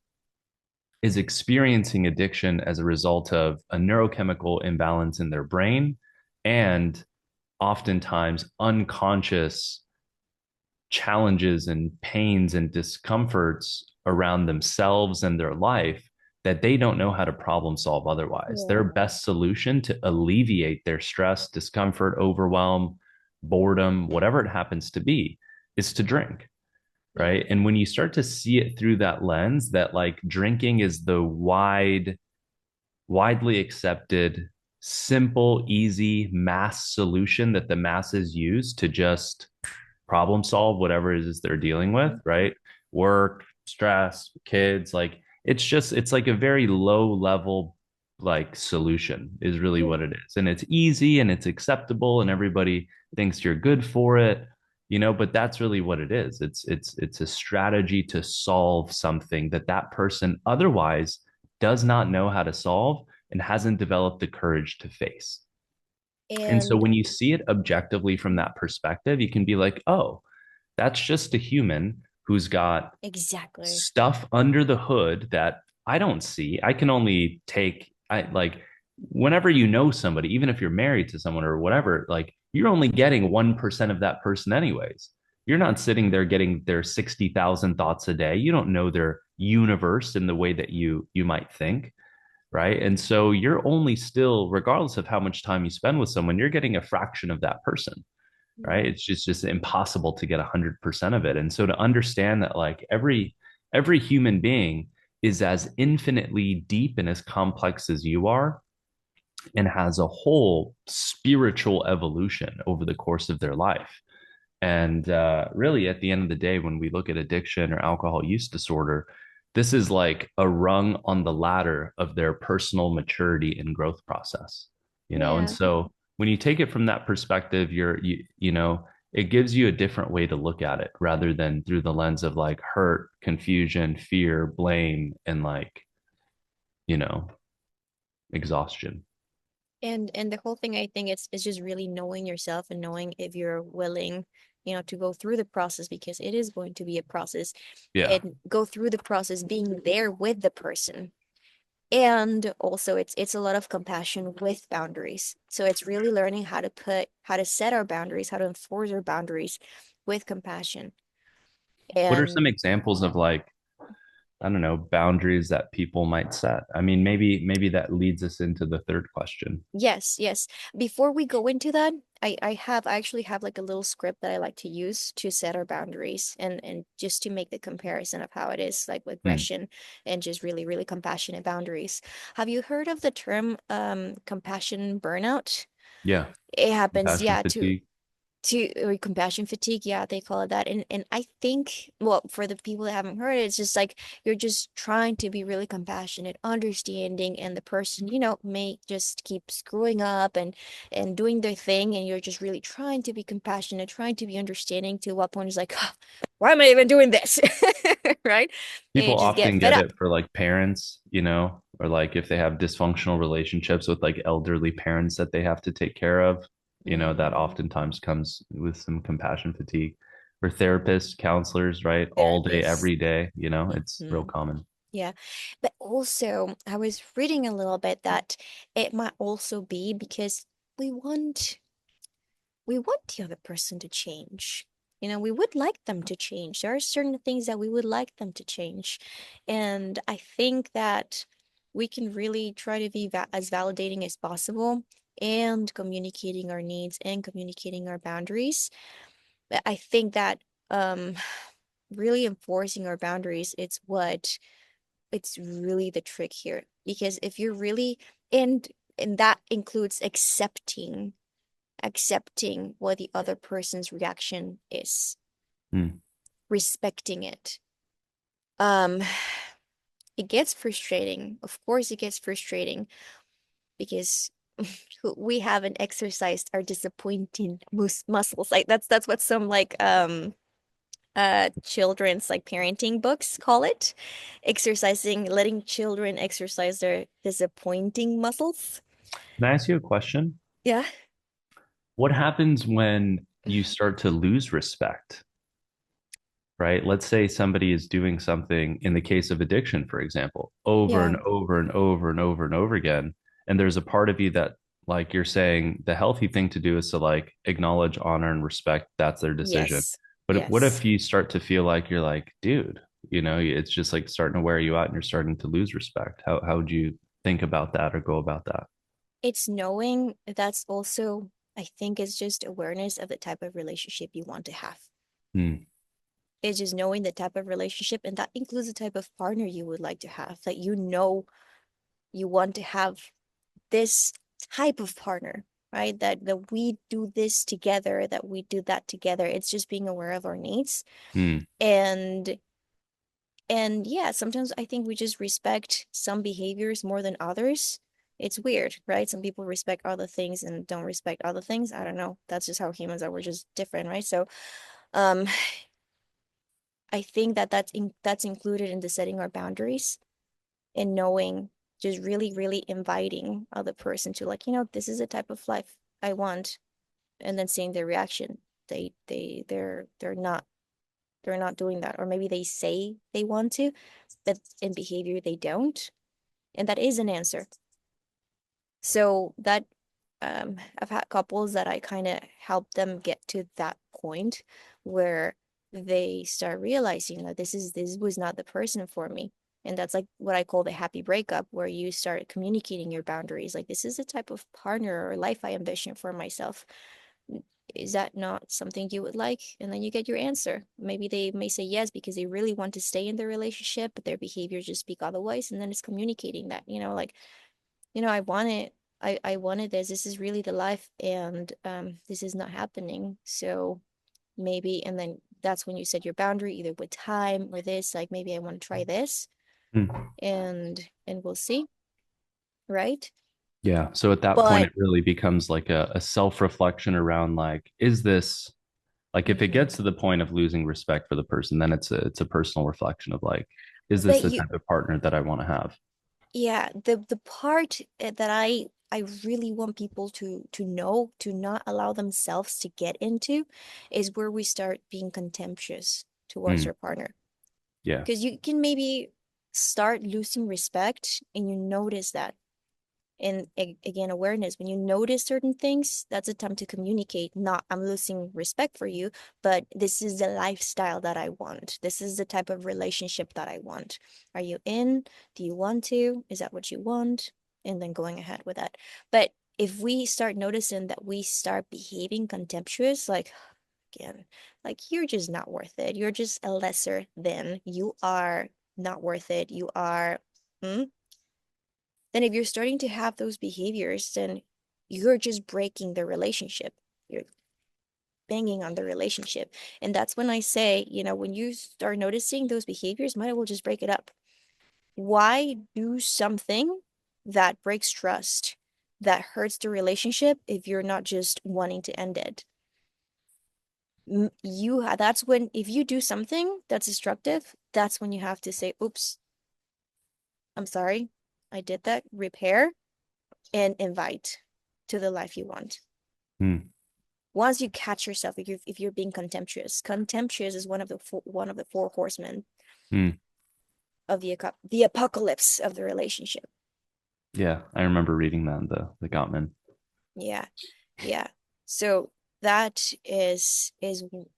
is experiencing addiction as a result of a neurochemical imbalance in their brain and oftentimes unconscious challenges and pains and discomforts around themselves and their life that they don't know how to problem solve otherwise. Yeah. Their best solution to alleviate their stress, discomfort, overwhelm, boredom, whatever it happens to be, is to drink, Yeah. right? And when you start to see it through that lens, that like drinking is the widely accepted, simple, easy mass solution that the masses use to just problem solve whatever it is they're dealing with, Mhm. right? Work, stress, kids, like it's like a very low level like solution is really Yeah. what it is. And it's easy and it's acceptable and everybody thinks you're good for it, but that's really what it is. It's a strategy to solve something that that person otherwise does not know how to solve and hasn't developed the courage to face. And so And when you see it objectively from that perspective, you can be like, oh, that's just a human who's got exactly. stuff under the hood that I don't see. I can only take, I like, whenever you know somebody, even if you're married to someone or whatever, like you're only getting 1% of that person, anyways. You're not sitting there getting their 60,000 thoughts a day. You don't know their universe in the way that you might think, right? And so you're only still, regardless of how much time you spend with someone, you're getting a fraction of that person, right? Yeah. It's just impossible to get 100% of it. And so to understand that like every human being is as infinitely deep and as complex as you are and has a whole spiritual evolution over the course of their life. And really, at the end of the day, when we look at addiction or alcohol use disorder, this is like a rung on the ladder of their personal maturity and growth process, And Yeah. so when you take it from that perspective, it gives you a different way to look at it rather than through the lens of like hurt, confusion, fear, blame, and like, you know, exhaustion. And the whole thing, I think it's just really knowing yourself and knowing if you're willing, to go through the process, because it is going to be a process, Yeah. and go through the process being there with the person. And also it's a lot of compassion with boundaries. So it's really learning how to set our boundaries, how to enforce our boundaries with compassion. What are some And examples of like, I don't know, boundaries that people might set? I mean, maybe that leads us into the third question. yes, yes. Before we go into that, I actually have like a little script that I like to use to set our boundaries, and just to make the comparison of how it is like with Hmm. aggression and just really, really compassionate boundaries. Have you heard of the term compassion burnout? Yeah. It happens, Compassion yeah, to fatigue. to or compassion fatigue, yeah, they call it that. And I think, well, for the people that haven't heard it, it's just like you're just trying to be really compassionate, understanding, and the person, may just keep screwing up and doing their thing, and you're just really trying to be compassionate, trying to be understanding, to what point is like, "Ah, why am I even doing this?" Right? And you People just get often fed get up. it for like parents, or like if they have dysfunctional relationships with like elderly parents that they have to take care of, that Hmm. oftentimes comes with some compassion fatigue. For therapists, counselors, right? All day, Therapists. every day, it's real Hmm. common. Yeah. But also, I was reading a little bit that it might also be because we want we want the other person to change. We would like them to change. There are certain things that we would like them to change. And I think that we can really try to be as validating as possible and communicating our needs and communicating our boundaries. But I think that um really enforcing our boundaries, it's really the trick here, because if you're really, and that includes accepting what the other person's reaction is, Hmm. respecting it. um it gets frustrating, of course it gets frustrating, because we haven't exercised our disappointing muscles. Like that's what some, like, children's, like, parenting books call it, letting children exercise their disappointing muscles. Can I ask you a question? Yeah. What happens when you start to lose respect, right? Let's say somebody is doing something in the case of addiction, for example, over Yeah. and over and over and over and over again. And there's a part of you that, like you're saying, the healthy thing to do is to like acknowledge, honor, and respect. That's their decision. Yes. But what Yes. if you start to feel like you're like, dude, it's just like starting to wear you out and you're starting to lose respect? How would you think about that or go about that? It's knowing that's also, I think, is just awareness of the type of relationship you want to have. Hmm. It's just knowing the type of relationship, and that includes the type of partner you would like to have. That you want to have this type of partner, right? That we do this together, that we do that together. It's just being aware of our needs. Hmm. And And yeah, sometimes I think we just respect some behaviors more than others. It's weird, right? Some people respect other things and don't respect other things. I don't know. That's just how humans are. We're just different, right? So, um, I think that that's included in the setting our boundaries and knowing, just really, really inviting other person to, like, this is the type of life I want, and then seeing their reaction. They're not doing that, or maybe they say they want to, but in behavior they don't, and that is an answer. So that, I've had couples that I kind of help them get to that point where they start realizing that this was not the person for me. And that's like what I call the happy breakup, where you start communicating your boundaries. Like, this is the type of partner or life I envision for myself. Is that not something you would like? And then you get your answer. Maybe they may say yes because they really want to stay in the relationship, but their behaviors just speak otherwise. And then it's communicating that, like, I want it. I wanted this. This is really the life, and this is not happening. So maybe, and then that's when you set your boundary, either with time or this, like, maybe I want to try this, Hmm. and we'll see, right? Yeah. So at that point, But it really becomes like a self reflection around like, is this like if it mhm. gets to the point of losing respect for the person, then it's a personal reflection of like, is this But the you, type of partner that I want to have? yeah, the part that I really want people to know, to not allow themselves to get into, is where we start being contemptuous towards Hmm. our partner. Yeah. Because you can maybe start losing respect, and you notice that. And again, awareness, when you notice certain things, that's a time to communicate, not, I'm losing respect for you, but this is the lifestyle that I want, this is the type of relationship that I want. Are you in? Do you want to? Is that what you want? And then going ahead with that. But if we start noticing that we start behaving contemptuous, like, again, like, you're just not worth it, you're just a lesser than, you are not worth it, you are, hmm? Then if you're starting to have those behaviors, then you're just breaking the relationship. You're, banging on the relationship. And that's when I say, when you start noticing those behaviors, might as well just break it up. Why do something that breaks trust, that hurts the relationship if you're not just wanting to end it? That's when, if you do something that's destructive, that's when you have to say, oops, I'm sorry, I did that, repair and invite to the life you want. Mm, Once you catch yourself, if you're being contemptuous is one of the four horsemen mm. of the apocalypse of the relationship. Yeah, I remember reading that in the Gottman. Yeah, yeah. So that is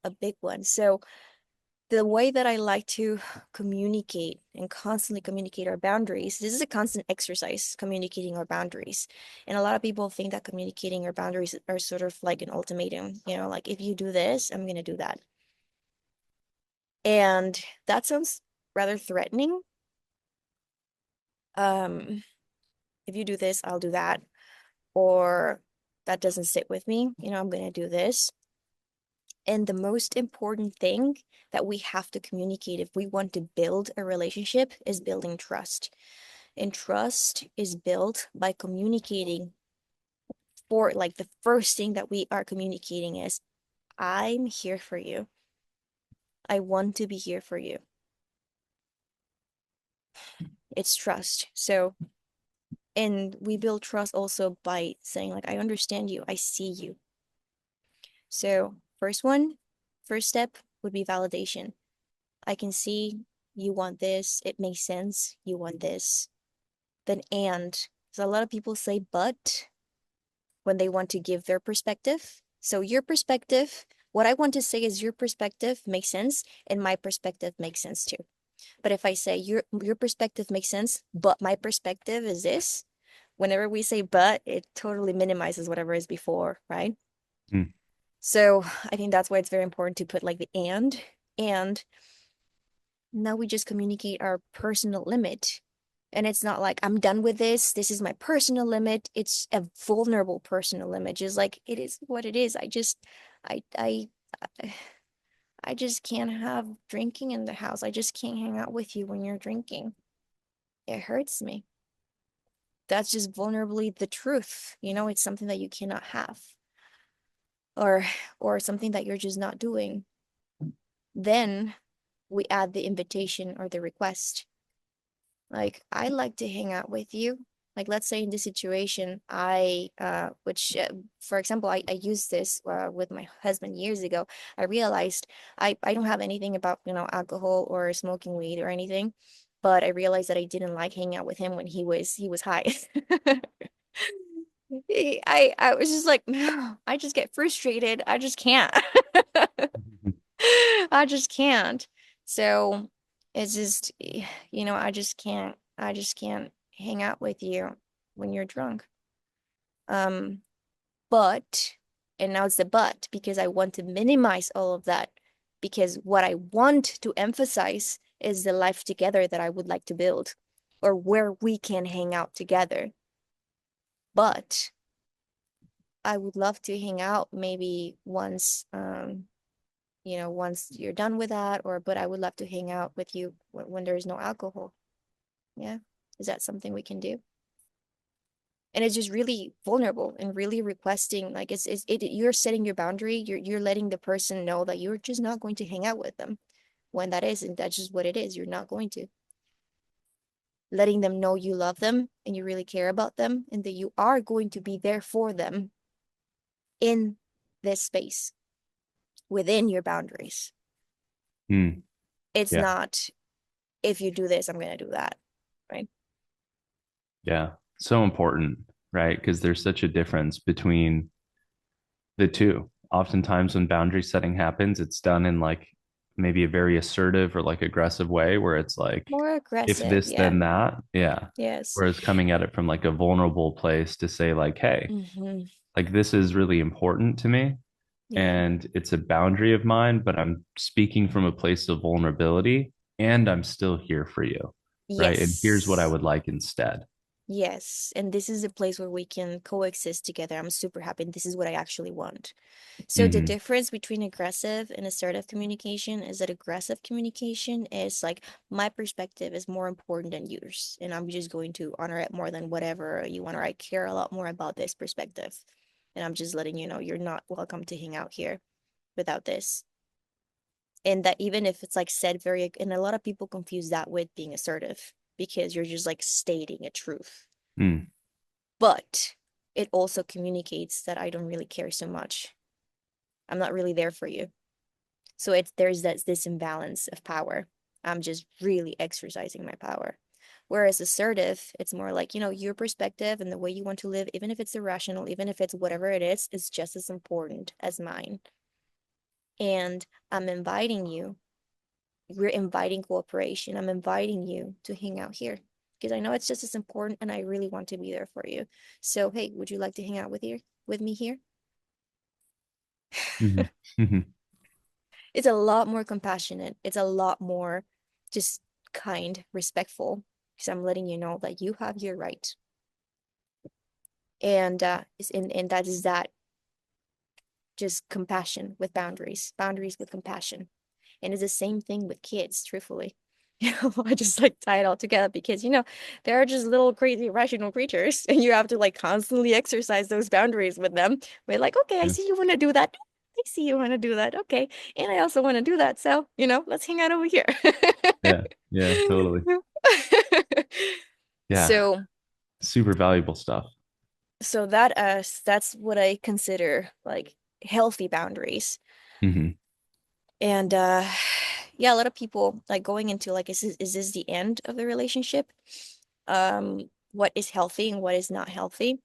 a big one. So the way that I like to communicate and constantly communicate our boundaries, this is a constant exercise, communicating our boundaries. And a lot of people think that communicating our boundaries are sort of like an ultimatum, like if you do this, I'm gonna do that. And that sounds rather threatening. Um, if you do this, I'll do that. Or that doesn't sit with me, I'm gonna do this. And the most important thing that we have to communicate if we want to build a relationship is building trust. And trust is built by communicating. For like the first thing that we are communicating is, I'm here for you. I want to be here for you. It's trust. So, and we build trust also by saying, like, I understand you, I see you. So, first step would be validation. I can see you want this. It makes sense. You want this. Then, and so a lot of people say, but when they want to give their perspective. So, your perspective, what I want to say is your perspective makes sense, and my perspective makes sense too. But if I say your perspective makes sense, but my perspective is this, whenever we say but, it totally minimizes whatever is before, right? Mm, So I think that's why it's very important to put like the and now we just communicate our personal limit. And it's not like I'm done with this. This is my personal limit. It's a vulnerable personal limit. Just like it is what it is. I, I, I just can't have drinking in the house. I just can't hang out with you when you're drinking. It hurts me. That's just vulnerably the truth. It's something that you cannot have, or something that you're just not doing. Then we add the invitation or the request. Like, I like to hang out with you. Like, let's say in this situation, for example, I used this with my husband years ago. I realized I don't have anything about, alcohol or smoking weed or anything, but I realized that I didn't like hanging out with him when he was high. I was just like, no, I just get frustrated. I just can't. I just can't. So it's just, I just can't hang out with you when you're drunk. Um, but, and now it's the but, because I want to minimize all of that, because what I want to emphasize is the life together that I would like to build, or where we can hang out together. But I would love to hang out maybe once you're done with that, but I would love to hang out with you when there is no alcohol. Yeah. Is that something we can do? And it's just really vulnerable and really requesting, like you're setting your boundary. You're letting the person know that you're just not going to hang out with them when that is, and that's just what it is. You're not going to. Letting them know you love them and you really care about them and that you are going to be there for them in this space within your boundaries. mm. It's Yeah, not, if you do this, I'm going to do that. Right. yeah. So important, right? Because there's such a difference between the two. Oftentimes, when boundary setting happens, it's done in like maybe a very assertive or like aggressive way where it's like, More if aggressive. this, Yeah. then that. Yeah. Yes. Whereas coming at it from like a vulnerable place to say, like, hey, Hmm. like this is really important to me Yeah. and it's a boundary of mine, but I'm speaking from a place of vulnerability and I'm still here for you. Right. And here's what I Yes. would like instead. Yes, and this is a place where we can coexist together. I'm super happy, and this is what I actually want. So the Hmm. difference between aggressive and assertive communication is that aggressive communication is like my perspective is more important than yours, and I'm just going to honor it more than whatever you want, or I care a lot more about this perspective. And I'm just letting you know you're not welcome to hang out here without this. And that even if it's like said very, and a lot of people confuse that with being assertive because you're just like stating a truth. Mm. But it also communicates that I don't really care so much. I'm not really there for you. So it's there's that this imbalance of power. I'm just really exercising my power. Whereas assertive, it's more like, your perspective and the way you want to live, even if it's irrational, even if it's whatever it is just as important as mine. And I'm inviting you. We're inviting cooperation. I'm inviting you to hang out here because I know it's just as important and I really want to be there for you. So, hey, would you like to hang out with me here? Hmm. Hmm. It's a lot more compassionate. It's a lot more just kind, respectful, because I'm letting you know that you have your right. And that is that just compassion with boundaries, boundaries with compassion. And it's the same thing with kids, truthfully. I just like tie it all together because they're just little crazy irrational creatures, and you have to like constantly exercise those boundaries with them. We're like, okay, I Yeah. see you want to do that. I see you want to do that. Okay. And I also want to do that. So, let's hang out over here. Yeah. Yeah. Totally. Yeah. So, Super valuable stuff. that's what I consider like healthy boundaries. Hmm. And yeah, a lot of people like going into like, is this the end of the relationship? What is healthy and what is not healthy?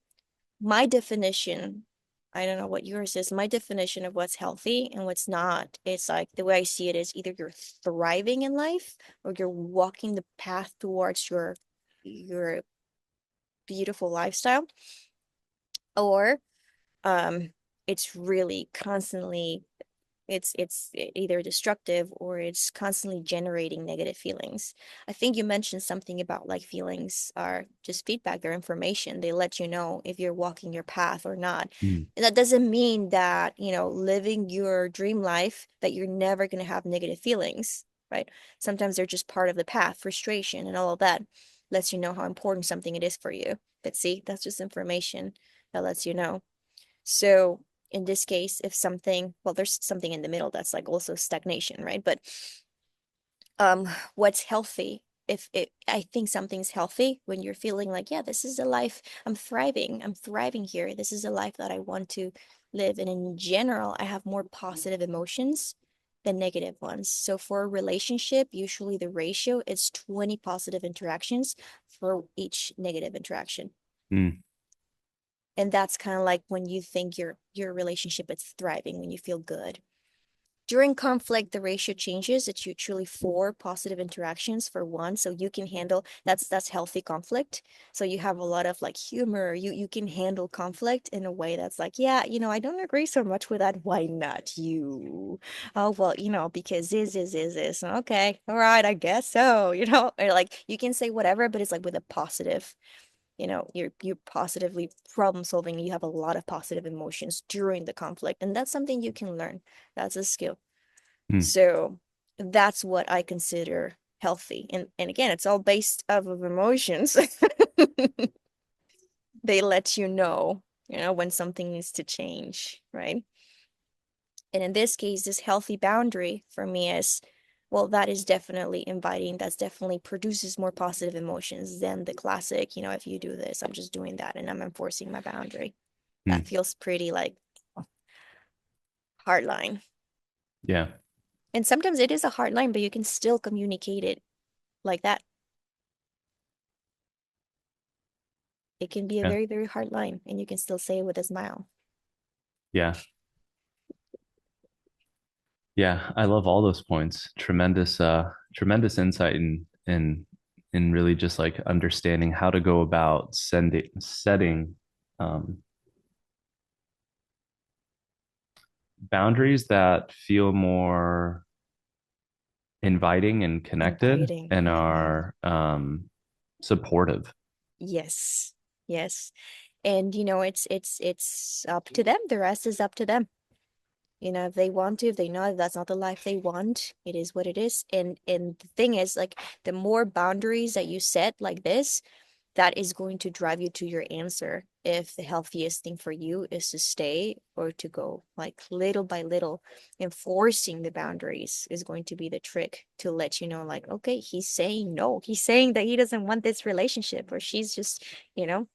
My definition, I don't know what yours is. My definition of what's healthy and what's not, it's like the way I see it is either you're thriving in life or you're walking the path towards your beautiful lifestyle, or um it's really constantly it's either destructive or it's constantly generating negative feelings. I think you mentioned something about like feelings are just feedback, they're information. They let you know if you're walking your path or not. Mm. And that doesn't mean that, living your dream life, that you're never going to have negative feelings, right? Sometimes they're just part of the path, frustration and all of that lets you know how important something it is for you. But see, that's just information that lets you know. So in this case, if something, well, there's something in the middle that's like also stagnation, right? But um, what's healthy? If it, I think something's healthy when you're feeling like, yeah, this is a life, I'm thriving. I'm thriving here. This is a life that I want to live. And in general, I have more positive emotions than negative ones. So for a relationship, usually the ratio is 20 positive interactions for each negative interaction. Mm. And that's kind of like when you think your relationship is thriving, when you feel good. During conflict, the ratio changes. It's usually four positive interactions for one. So you can handle that's healthy conflict. So you have a lot of like humor. You can handle conflict in a way that's like, yeah, I don't agree so much with that. Why not you? Oh, well, because this. Okay, all right, I guess so. Or like you can say whatever, but it's like with a positive, you're positively problem solving. You have a lot of positive emotions during the conflict, and that's something you can learn. That's a skill. Mm. So that's what I consider healthy. And again, it's all based off of emotions. They let when something needs to change, right? And in this case, this healthy boundary for me is, well, that is definitely inviting. That's definitely produces more positive emotions than the classic, if you do this, I'm just doing that and I'm enforcing my boundary. That Mm. feels pretty like hard line. Yeah. And sometimes it is a hard line, but you can still communicate it like that. It can be a Yeah. very, very hard line, and you can still say it with a smile. Yeah. Yeah. I love all those points. Tremendous insight in really just like understanding how to go about setting um, boundaries that feel more inviting and connected Inviting. and Mm-hmm. are supportive. Yes. Yes. And it's up to them. The rest is up to them. If they want to, if they know if that's not the life they want, it is what it is. And the thing is, like, the more boundaries that you set like this, that is going to drive you to your answer. If the healthiest thing for you is to stay or to go, like, little by little, enforcing the boundaries is going to be the trick to let you know, like, okay, he's saying no. He's saying that he doesn't want this relationship, or she's just, you know,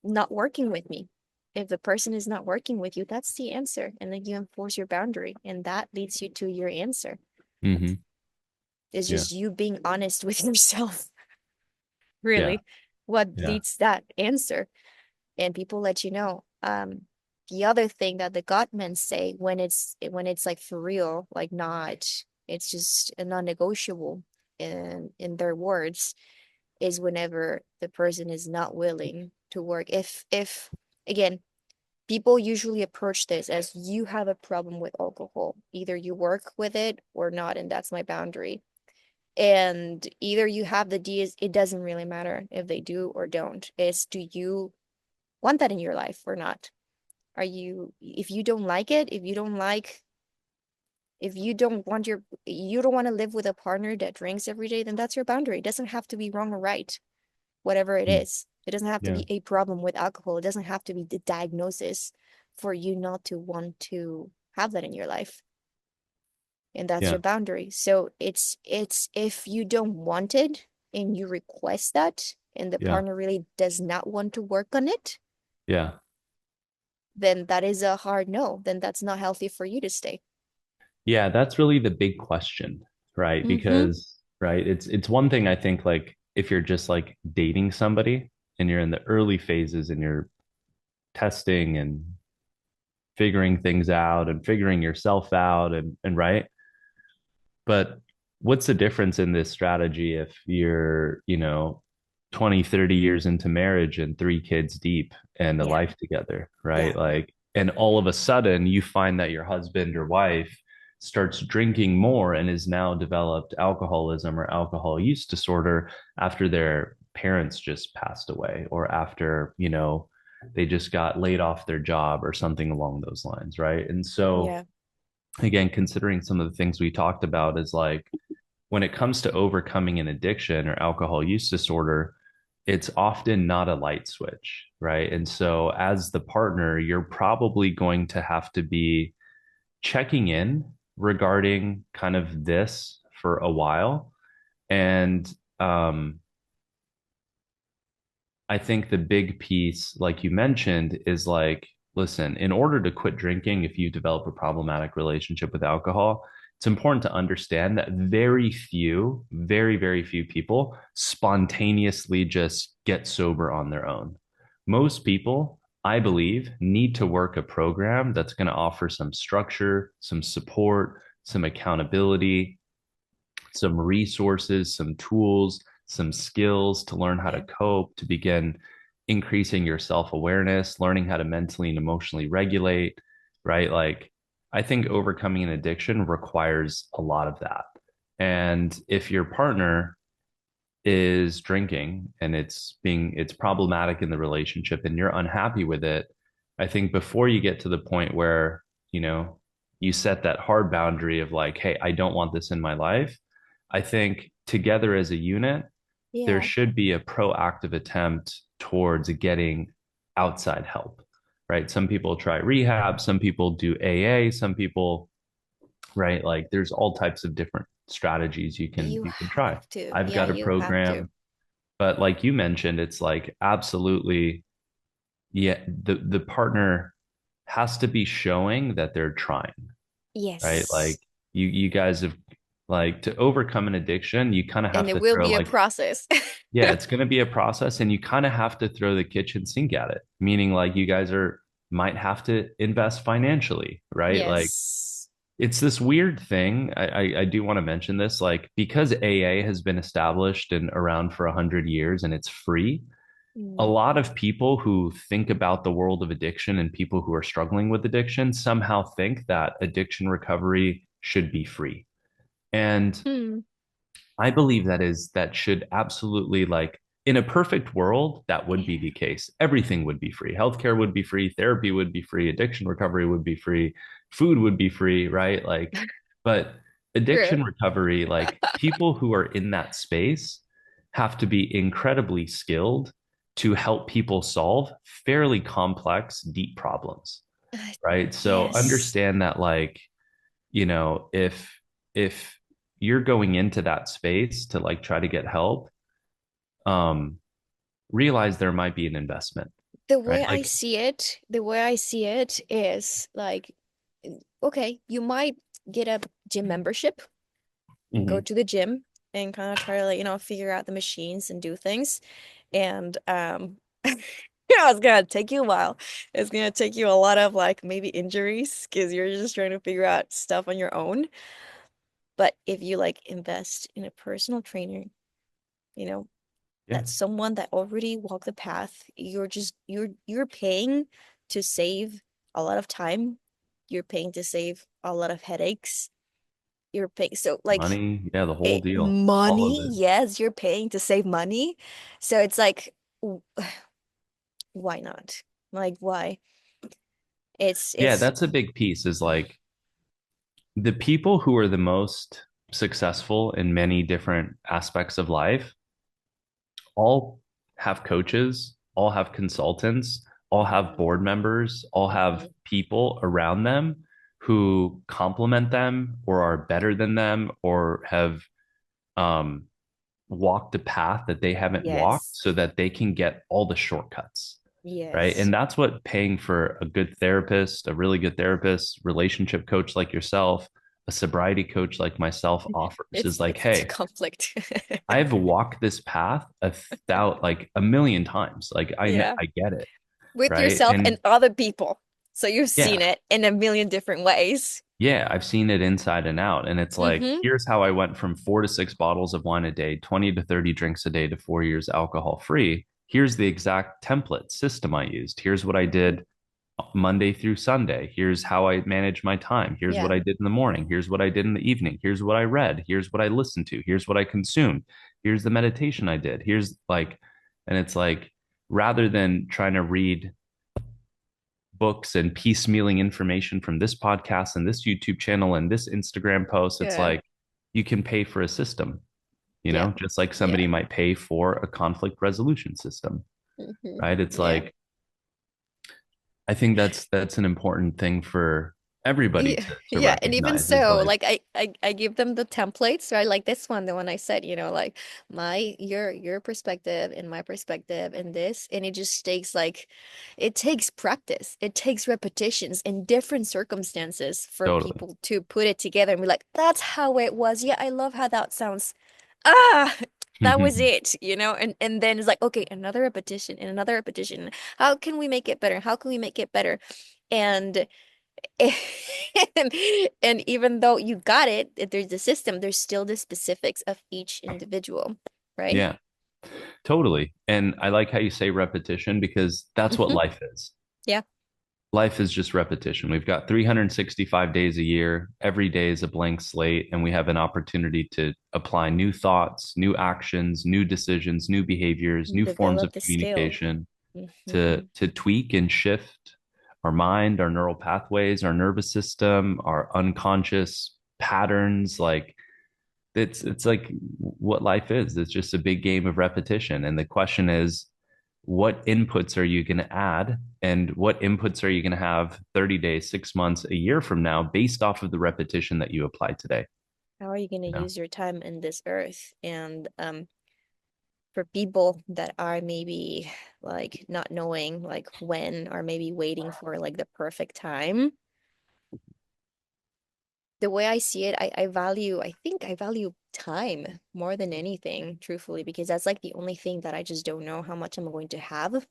not working with me. If the person is not working with you, that's the answer. And then you enforce your boundary, and that leads you to your answer. Hmm. It's Yeah. just you being honest with yourself, Yeah. really, what Yeah. leads that answer. And people let you know. The other thing that the God men say, when it's like for real, like, not, it's just a non-negotiable in their words, is whenever the person is not willing to work. If again, people usually approach this as, you have a problem with alcohol. Either you work with it or not, and that's my boundary. And either you have the D's, it doesn't really matter if they do or don't. It's, do you want that in your life or not? If you don't like it, if you don't want you don't want to live with a partner that drinks every day, then that's your boundary. It doesn't have to be wrong or right, whatever it Mm. is. It doesn't have to Yeah. be a problem with alcohol. It doesn't have to be the diagnosis for you not to want to have that in your life. And that's Yeah. your boundary. So it's if you don't want it and you request that, and the Yeah. partner really does not want to work on it, Yeah. then that is a hard no. Then that's not healthy for you to stay. Yeah, that's really the big question, right? Mm-hmm. Because, right, it's one thing I think like if you're just like dating somebody and you're in the early phases and you're testing and figuring things out and figuring yourself out and right. But what's the difference in this strategy if you're, 20, 30 years into marriage and three kids deep and a Yeah. life together, right? Yeah. Like, and all of a sudden you find that your husband or wife starts drinking more and is now developed alcoholism or alcohol use disorder after their parents just passed away or after, they just got laid off their job or something along those lines, right? And so Yeah. again, considering some of the things we talked about is like when it comes to overcoming an addiction or alcohol use disorder, it's often not a light switch, right? And so as the partner, you're probably going to have to be checking in regarding kind of this for a while. And I think the big piece, like you mentioned, is like, listen, in order to quit drinking, if you develop a problematic relationship with alcohol, it's important to understand that very, very few people spontaneously just get sober on their own. Most people, I believe, need to work a program that's going to offer some structure, some support, some accountability, some resources, some tools, some skills to learn how to Yeah. cope, to begin increasing your self awareness, learning how to mentally and emotionally regulate, right? Like, I think overcoming an addiction requires a lot of that. And if your partner is drinking and it's problematic in the relationship and you're unhappy with it, I think before you get to the point where, you know, you set that hard boundary of like, hey, I don't want this in my life. I think together as a unit, there Yeah. should be a proactive attempt towards getting outside help, right? Some people try rehab, some people do AA, some people, right? Like there's all types of different strategies You you can try. have to. I've Yeah, got a you have to. program, but like you mentioned, it's like absolutely, yeah, the partner has to be showing that they're trying, right? Yes. Like you guys have like to overcome an addiction, you kind of And have it to will throw be a like, process. yeah, it's going to be a process and you kind of have to throw the kitchen sink at it, meaning like you guys are might have to invest financially, right? Like Yes. it's this weird thing. I do want to mention this, like because AA has been established and around for 100 years and it's free. A Mm. lot of people who think about the world of addiction and people who are struggling with addiction somehow think that addiction recovery should be free. And Hmm. I believe that should absolutely like in a perfect world, that would be Yeah. the case. Everything would be free. Healthcare would be free. Therapy would be free. Addiction recovery would be free. Food would be free, right? Like, but True. addiction recovery, like people who are in that space have to be incredibly skilled to help people solve fairly complex, deep problems, right? So Yes. understand that, like, if you're going into that space to like try to get help, um, realize there might be an investment, The right? way I Like, see it, the way I see it is like, okay, you might get a gym membership, go mhm. to the gym and kind of try to like, figure out the machines and do things. And it's gonna take you a while. It's gonna take you a lot of like maybe injuries because you're just trying to figure out stuff on your own. But if you like invest in a personal trainer, you know, Yeah, that's someone that already walked the path. You're paying to save a lot of time. You're paying to save a lot of headaches. You're paying so like money, yeah, the whole deal, all of money, it. yes, you're paying to save money. So it's like why not? Like why? Yeah, It's that's a big piece, is like the people who are the most successful in many different aspects of life all have coaches, all have consultants, all have board members, all have Mhm. people around them who complement them or are better than them or have um, walked a path that they haven't walked Yes. so that they can get all the shortcuts. Right. Yes. And that's what paying for a good therapist, a really good therapist, relationship coach like yourself, a sobriety coach like myself offers, is like, It's a hey, conflict. I've walked this path like a million times. Like Yeah. I get it. With Right. yourself and And other people. So you've yeah, seen it in a million different ways. yeah, I've seen it inside and out. And it's like, Mm-hmm. here's how I went from 4 to 6 bottles of wine a day, 20 to 30 drinks a day to 4 years alcohol free. Here's the exact template system I used. Here's what I did Monday through Sunday. Here's how I manage my time. Here's what Yeah. I did in the morning. Here's what I did in the evening. Here's what I read. Here's what I listened to. Here's what I consumed. Here's the meditation I did. Here's like, and it's like, rather than trying to read books and piecemealing information from this podcast and this YouTube channel and this Instagram post, it's Yeah. like you can pay for a system, Yeah. just like Yeah. somebody might pay for a conflict resolution system, Mm-hmm. right? It's Yeah. like, I think that's an important thing for everybody Yeah, to yeah, and even recognize, is so, like, like I give them the templates, right? Like this one, the one I said, like your perspective and my perspective and this, and it just takes like it takes practice, it takes repetitions in different circumstances for totally. people to put it together and be like, that's how it was. Yeah, I love how that sounds. Ah, that was it, and then it's like, okay, another repetition and another repetition. How can we make it better? How can we make it better? And and, and even though you got it, if there's the system, there's still the specifics of each individual, right? Yeah, totally. And I like how you say repetition, because that's what Hmm. life is. Yeah. Life is just repetition. We've got 365 days a year. Every day is a blank slate, and we have an opportunity to apply new thoughts, new actions, new decisions, new behaviors, new forms of Develop the skill. communication Hmm. to tweak and shift our mind, our neural pathways, our nervous system, our unconscious patterns. Like, it's like what life is. It's just a big game of repetition. And the question is, what inputs are you going to add, and what inputs are you going to have 30 days, 6 months, a year from now, based off of the repetition that you apply today? How are you going to You know? use your time in this earth? And for people that are maybe like not knowing like when, or maybe waiting for like the perfect time, the way I see it, I think I value time more than anything, truthfully, because that's like the only thing that I just don't know how much I'm going to have,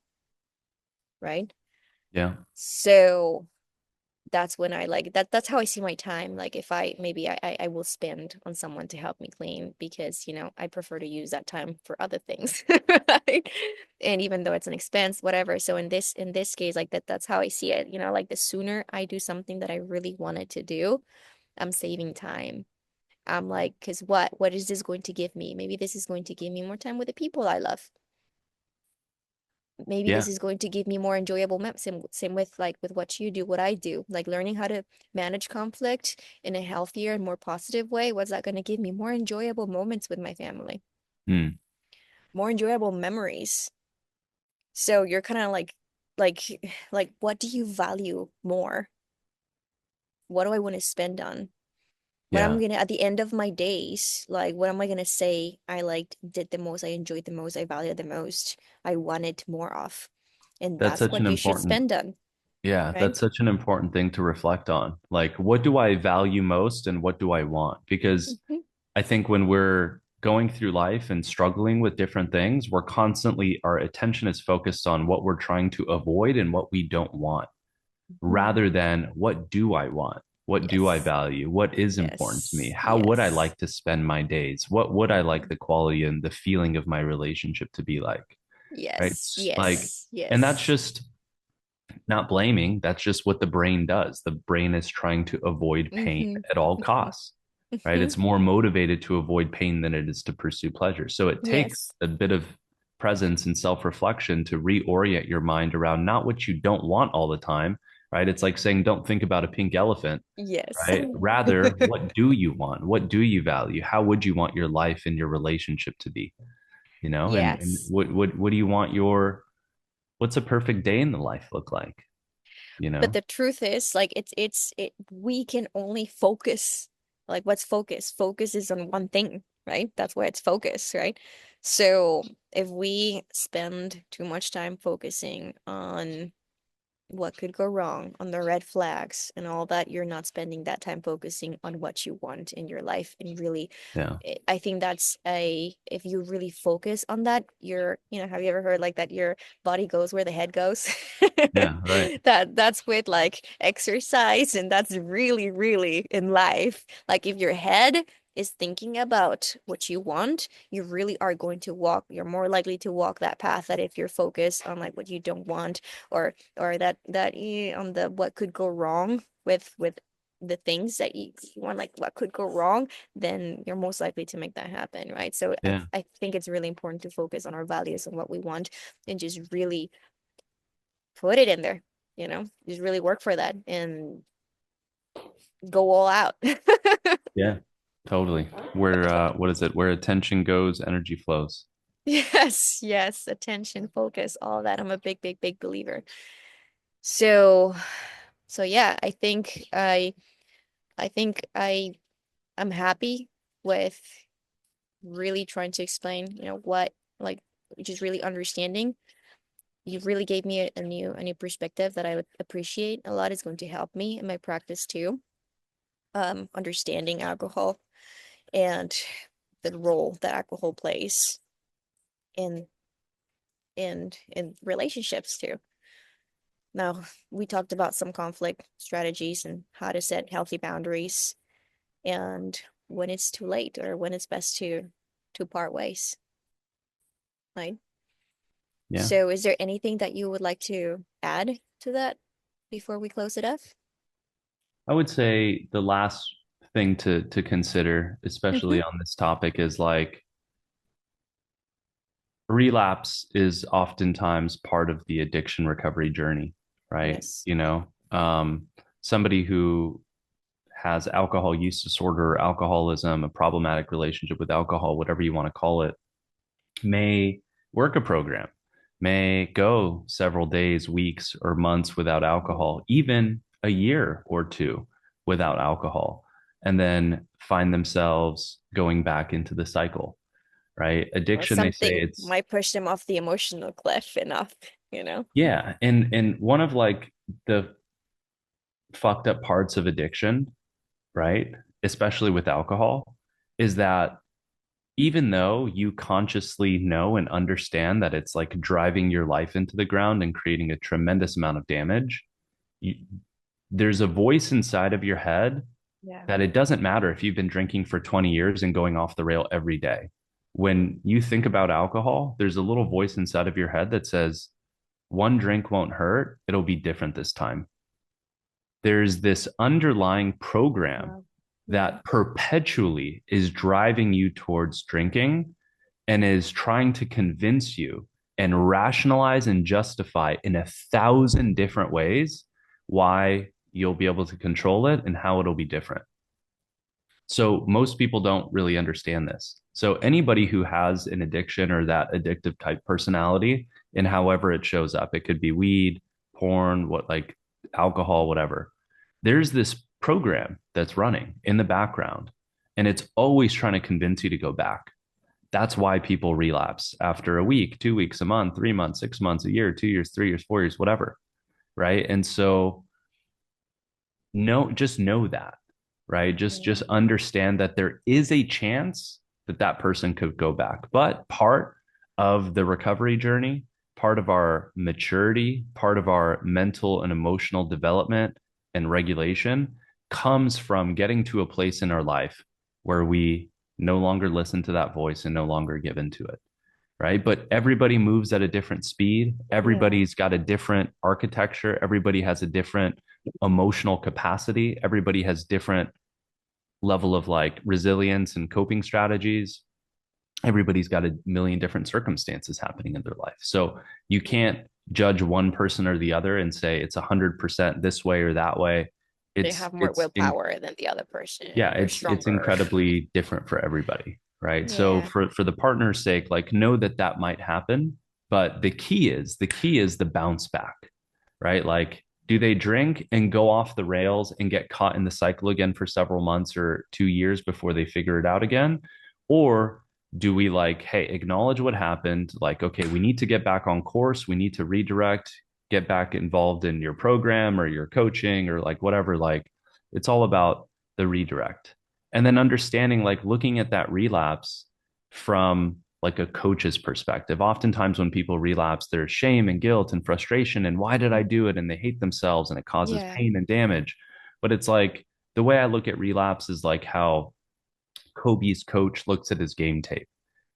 right? Yeah. So that's when I like that's how I see my time. Like if I maybe I will spend on someone to help me clean because, I prefer to use that time for other things, right? And even though it's an expense, whatever. So in this case, like that's how I see it. Like the sooner I do something that I really wanted to do, I'm saving time. I'm like, because what is this going to give me? Maybe this is going to give me more time with the people I love. Maybe Yeah. this is going to give me more enjoyable same with like with what you do, what I do, like learning how to manage conflict in a healthier and more positive way. What's that going to give me? More enjoyable moments with my family, Hmm. more enjoyable memories. So you're kind of like like what do you value more? What do I want to spend on? What I'm Yeah. gonna at the end of my days, like what am I gonna say I liked, did the most, I enjoyed the most, I valued the most, I wanted more of. And That's that's such an what you should important, spend on, yeah, right? that's such an important thing to reflect on. Like, what do I value most and what do I want? Because Hmm. I think when we're going through life and struggling with different things, we're constantly, our attention is focused on what we're trying to avoid and what we don't want, Hmm. rather than what do I want? What do I Yes. value? What is important to me? Yes. How would I Yes. like to spend my days? What would I like Hmm. the quality and the feeling of my relationship to be like? Right. Yes. It's like, Yes. and that's Yes. just not blaming. That's just what the brain does. The brain is trying to avoid pain Hmm. at all Hmm. costs, right? Hmm. It's more motivated to avoid pain than it is to pursue pleasure. So it takes Yes. a bit of presence and self reflection to reorient your mind around not what you don't want all the time, right? It's like saying, don't think about a pink elephant, Yes. right? Rather, what do you want? What do you value? How would you want your life and your relationship to be? You know, and Yes. what do you want your, what's a perfect day in the life look like? You But know? the truth is, like, we can only focus. Like, what's focus? Focus is on one thing, right? That's why it's focus, right? So if we spend too much time focusing on what could go wrong, on the red flags and all that, you're not spending that time focusing on what you want in your life. And really, Yeah. I think that's if you really focus on that, have you ever heard like that your body goes where the head goes? Yeah. Right. That's with like exercise, and that's really, really in life. Like if your head is thinking about what you want, you really are going to you're more likely to walk that path that if you're focused on like what you don't want, or on the what could go wrong with the things that you want, like what could go wrong, then you're most likely to make that happen, right? So Yeah. I think it's really important to focus on our values and what we want, and just really put it in there, just really work for that and go all out. Yeah. Totally. Where what is it? Where attention goes, energy flows. Yes, yes, attention, focus, all that. I'm a big, big, big believer. So, so yeah, I think I'm happy with really trying to explain, what like just really understanding. You really gave me a new perspective that I would appreciate a lot. Is going to help me in my practice too. Understanding alcohol and the role that alcohol plays in in relationships too. Now, we talked about some conflict strategies and how to set healthy boundaries and when it's too late or when it's best to part ways, right? Yeah. So, is there anything that you would like to add to that before we close it up? I would say the last thing to consider, especially Mm-hmm. on this topic, is like relapse is oftentimes part of the addiction recovery journey, right? Yes. Somebody who has alcohol use disorder, alcoholism, a problematic relationship with alcohol, whatever you want to call it, may work a program, may go several days, weeks, or months without alcohol, even a year or two without alcohol, and then find themselves going back into the cycle, right? Or Addiction, they say something it's, might push them off the emotional cliff enough. yeah. And one of like the fucked up parts of addiction, right? Especially with alcohol, is that even though you consciously know and understand that it's like driving your life into the ground and creating a tremendous amount of damage, you, there's a voice inside of your head Yeah. that it doesn't matter if you've been drinking for 20 years and going off the rail every day. When you think about alcohol, there's a little voice inside of your head that says, one drink won't hurt. It'll be different this time. There's this underlying program Wow. Yeah. that perpetually is driving you towards drinking and is trying to convince you and rationalize and justify in 1,000 different ways why you'll be able to control it and how it'll be different. So most people don't really understand this. So anybody who has an addiction or that addictive type personality, and however it shows up, it could be weed, porn, what like alcohol, whatever. There's this program that's running in the background, and it's always trying to convince you to go back. That's why people relapse after a week, 2 weeks, a month, 3 months, 6 months, a year, 2 years, 3 years, 4 years, whatever. Right. And so just know that, right? Just Mm. understand that there is a chance that that person could go back. But part of the recovery journey, part of our maturity, part of our mental and emotional development and regulation comes from getting to a place in our life where we no longer listen to that voice and no longer give into it, right? But everybody moves at a different speed. Yeah. Everybody's got a different architecture. Everybody has a different emotional capacity. Everybody has different level of like resilience and coping strategies. Everybody's got a million different circumstances happening in their life. So you can't judge one person or the other and say it's 100% this way or that way. They It's have more it's in willpower than the other yeah, person. They're it's stronger. incredibly different for everybody, right? So Yeah. for the partner's sake, like know that that might happen, but the key is the bounce back, right? Like do they drink and go off the rails and get caught in the cycle again for several months or 2 years before they figure it out again? Or do we like, hey, acknowledge what happened? Like, okay, we need to get back on course. We need to redirect, get back involved in your program or your coaching or like whatever. Like, it's all about the redirect. And then understanding, like, looking at that relapse from like a coach's perspective. Oftentimes, when people relapse, there's shame and guilt and frustration. And why did I do it? And they hate themselves and it causes Yeah. pain and damage. But it's like the way I look at relapse is like how Kobe's coach looks at his game tape.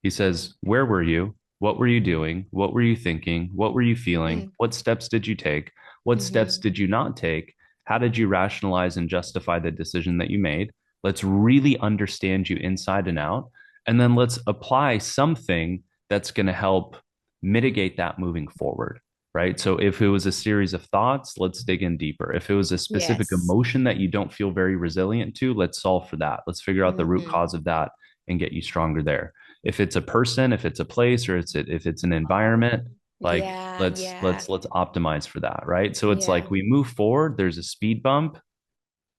He says, where were you? What were you doing? What were you thinking? What were you feeling? Mm. What steps did you take? What steps Hmm. did you not take? How did you rationalize and justify the decision that you made? Let's really understand you inside and out. And then let's apply something that's going to help mitigate that moving forward. Right. So if it was a series of thoughts, let's dig in deeper. If it was a specific Yes. emotion that you don't feel very resilient to, let's solve for that. Let's figure out the root Hmm. cause of that and get you stronger there. If it's a person, if it's a place, or if it's an environment, like Yeah. let's Yeah. let's let's optimize for that, right? So it's Yeah. like we move forward, there's a speed bump,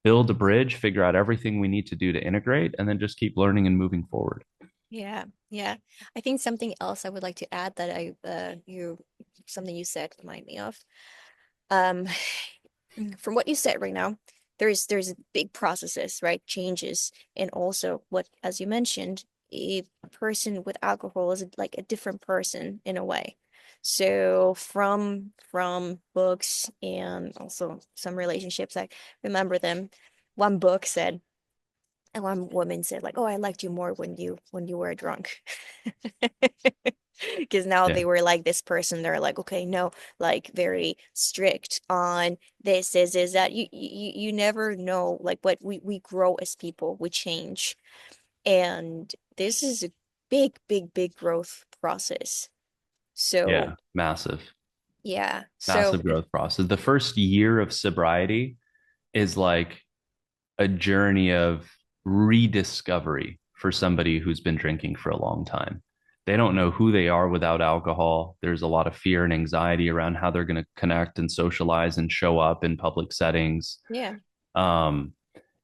build a bridge, figure out everything we need to do to integrate, and then just keep learning and moving forward. Yeah. Yeah. I think something else I would like to add that something you said remind me of. Um, from what you said right now, there's big processes, right? Changes, and also what, as you mentioned, a person with alcohol is like a different person in a way. So from books and also some relationships, I remember them. One book said, and one woman said, like, "Oh, I liked you more when you were drunk." Because now Yeah. they were like this person, they're like, okay, no, like very strict on this is that you never know like what we grow as people, we change. And this is a big growth process. So Yeah. Massive, yeah. massive So growth process. The first year of sobriety is like a journey of rediscovery for somebody who's been drinking for a long time. They don't know who they are without alcohol. There's a lot of fear and anxiety around how they're going to connect and socialize and show up in public settings. yeah. Um,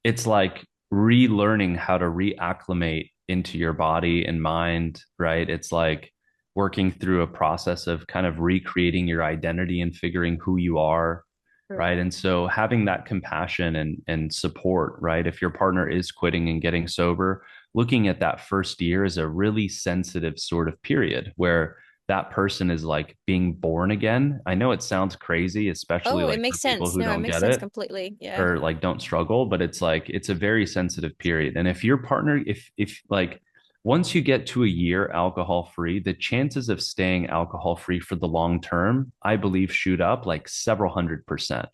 it's like relearning how to reacclimate into your body and mind, right? It's like working through a process of kind of recreating your identity and figuring who you are, right? Correct. And so having that compassion and support, right? If your partner is quitting and getting sober, looking at that first year is a really sensitive sort of period where that person is like being born again. I know it sounds crazy, especially Oh, it like makes for people sense. who No, it don't makes get sense it completely. Yeah. or like don't struggle, but it's like it's a very sensitive period. And if your partner, if like once you get to a year alcohol free, the chances of staying alcohol free for the long term, I believe, shoot up like several 100%.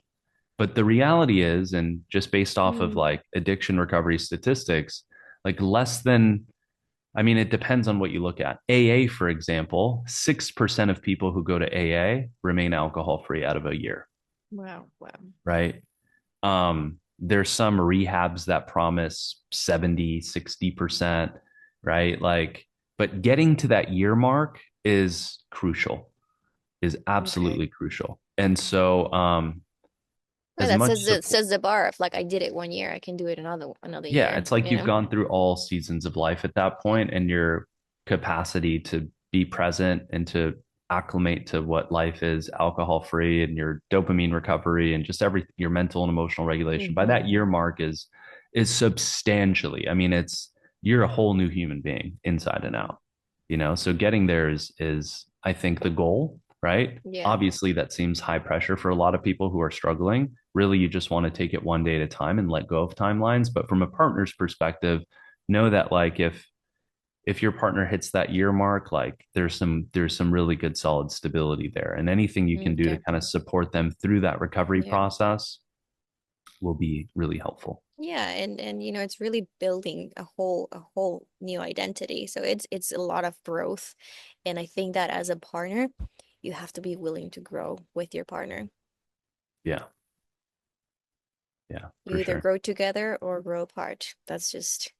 But the reality is, and just based off of Mm. like addiction recovery statistics, like less than I mean, it depends on what you look at. AA, for example, 6% of people who go to AA remain alcohol free out of a year, Wow, wow. right? There's some rehabs that promise 70, 60%, right? Like, but getting to that year mark is crucial, is Okay. absolutely crucial. And so, Well, as that much says the support, says the bar. If like I did it 1 year, I can do it another yeah, year, it's like you you've know? gone through all seasons of life at that point, and your capacity to be present and to acclimate to what life is alcohol free and your dopamine recovery and just every your mental and emotional regulation by that Hmm. year mark is substantially. I mean, it's you're a whole new human being inside and out, you know. So getting there is I think the goal, right? Yeah. Obviously, that seems high pressure for a lot of people who are struggling. Really, you just want to take it one day at a time and let go of timelines. But from a partner's perspective, know that like if your partner hits that year mark, like there's some really good solid stability there. And anything you can do to Okay. kind of support them through that recovery Yeah. process will be really helpful. Yeah, and it's really building a whole new identity. So it's a lot of growth. And I think that as a partner, you have to be willing to grow with your partner. Yeah. Yeah, You for either sure. grow together or grow apart. That's just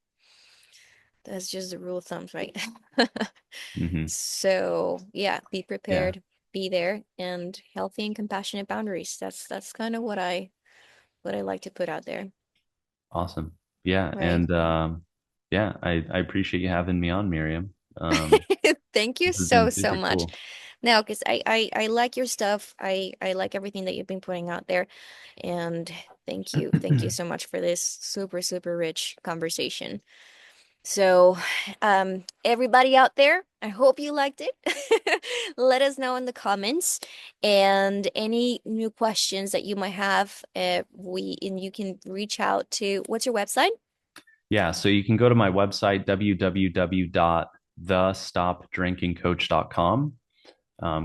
the rule of thumbs, right? Hmm. So yeah, be Yeah. prepared, be there, and healthy and compassionate boundaries. That's kind of what I like to put out there, Awesome. Yeah. right? And yeah, I appreciate you having me on, Miriam. Um, Thank you this has so, been so super much. cool. Now, because I like your stuff. I like everything that you've been putting out there. And thank you. Thank you so much for this super, super rich conversation. So, everybody out there, I hope you liked it. Let us know in the comments and any new questions that you might have. You can reach out to what's your website? Yeah, so you can go to my website, www.thestopdrinkingcoach.com.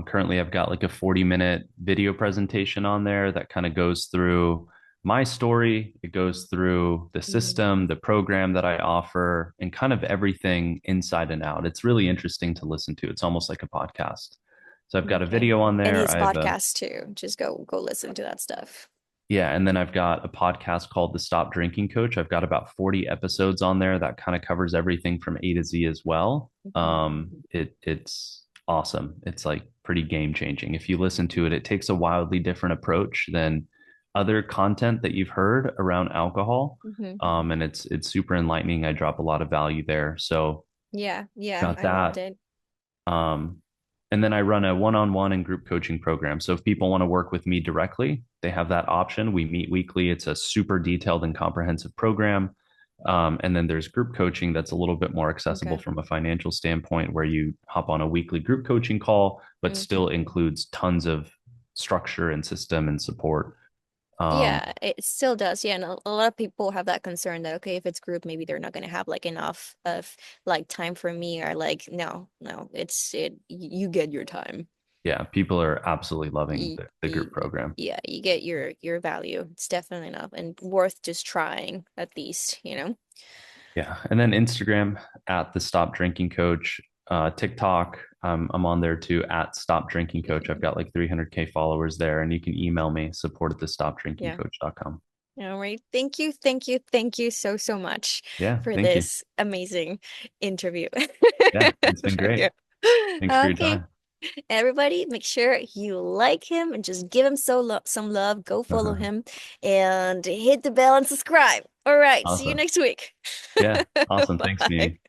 Currently, I've got like a 40-minute video presentation on there that kind of goes through my story. It goes through the Mhm. system, the program that I offer, and kind of everything inside and out. It's really interesting to listen to. It's almost like a podcast. So I've got a Okay. video on And there. his I have a podcast too. Just go listen to that stuff. Yeah, and then I've got a podcast called The Stop Drinking Coach. I've got about 40 episodes on there that kind of covers everything from A to Z as well. Mhm. It's awesome. It's like pretty game changing. If you listen to it, it takes a wildly different approach than other content that you've heard around alcohol. Mhm. And it's super enlightening. I drop a lot of value there. So Yeah, yeah, got I loved that. it. Um, and then I run a one-on-one and group coaching program. So if people want to work with me directly, they have that option. We meet weekly. It's a super detailed and comprehensive program. And then there's group coaching that's a little bit more accessible Okay. from a financial standpoint, where you hop on a weekly group coaching call, but Okay. still includes tons of structure and system and support. Um, Yeah, it still does. Yeah, and a lot of people have that concern that okay, if it's group, maybe they're not gonna have like enough of like time for me or like no, no, you get your time. yeah, people are absolutely loving Y the group program. Yeah, you get your value. It's definitely enough and worth just trying at least, you know? Yeah. And then Instagram at the Stop Drinking Coach, TikTok, I'm on there too at Stop Drinking Coach. I've got like 300K followers there, and you can email me support at the Yeah. stopdrinkingcoach.com. All right. Thank you, thank you, thank you so, so much Yeah. for Thank you. this amazing interview. Yeah. It's been great. Yeah. Thanks for your Okay. time. Everybody, make sure you like him and just give him some love. Go follow Uh-huh. him and hit the bell and subscribe. All right. See you Awesome. next week. Yeah. Awesome. Thanks, Bye. me.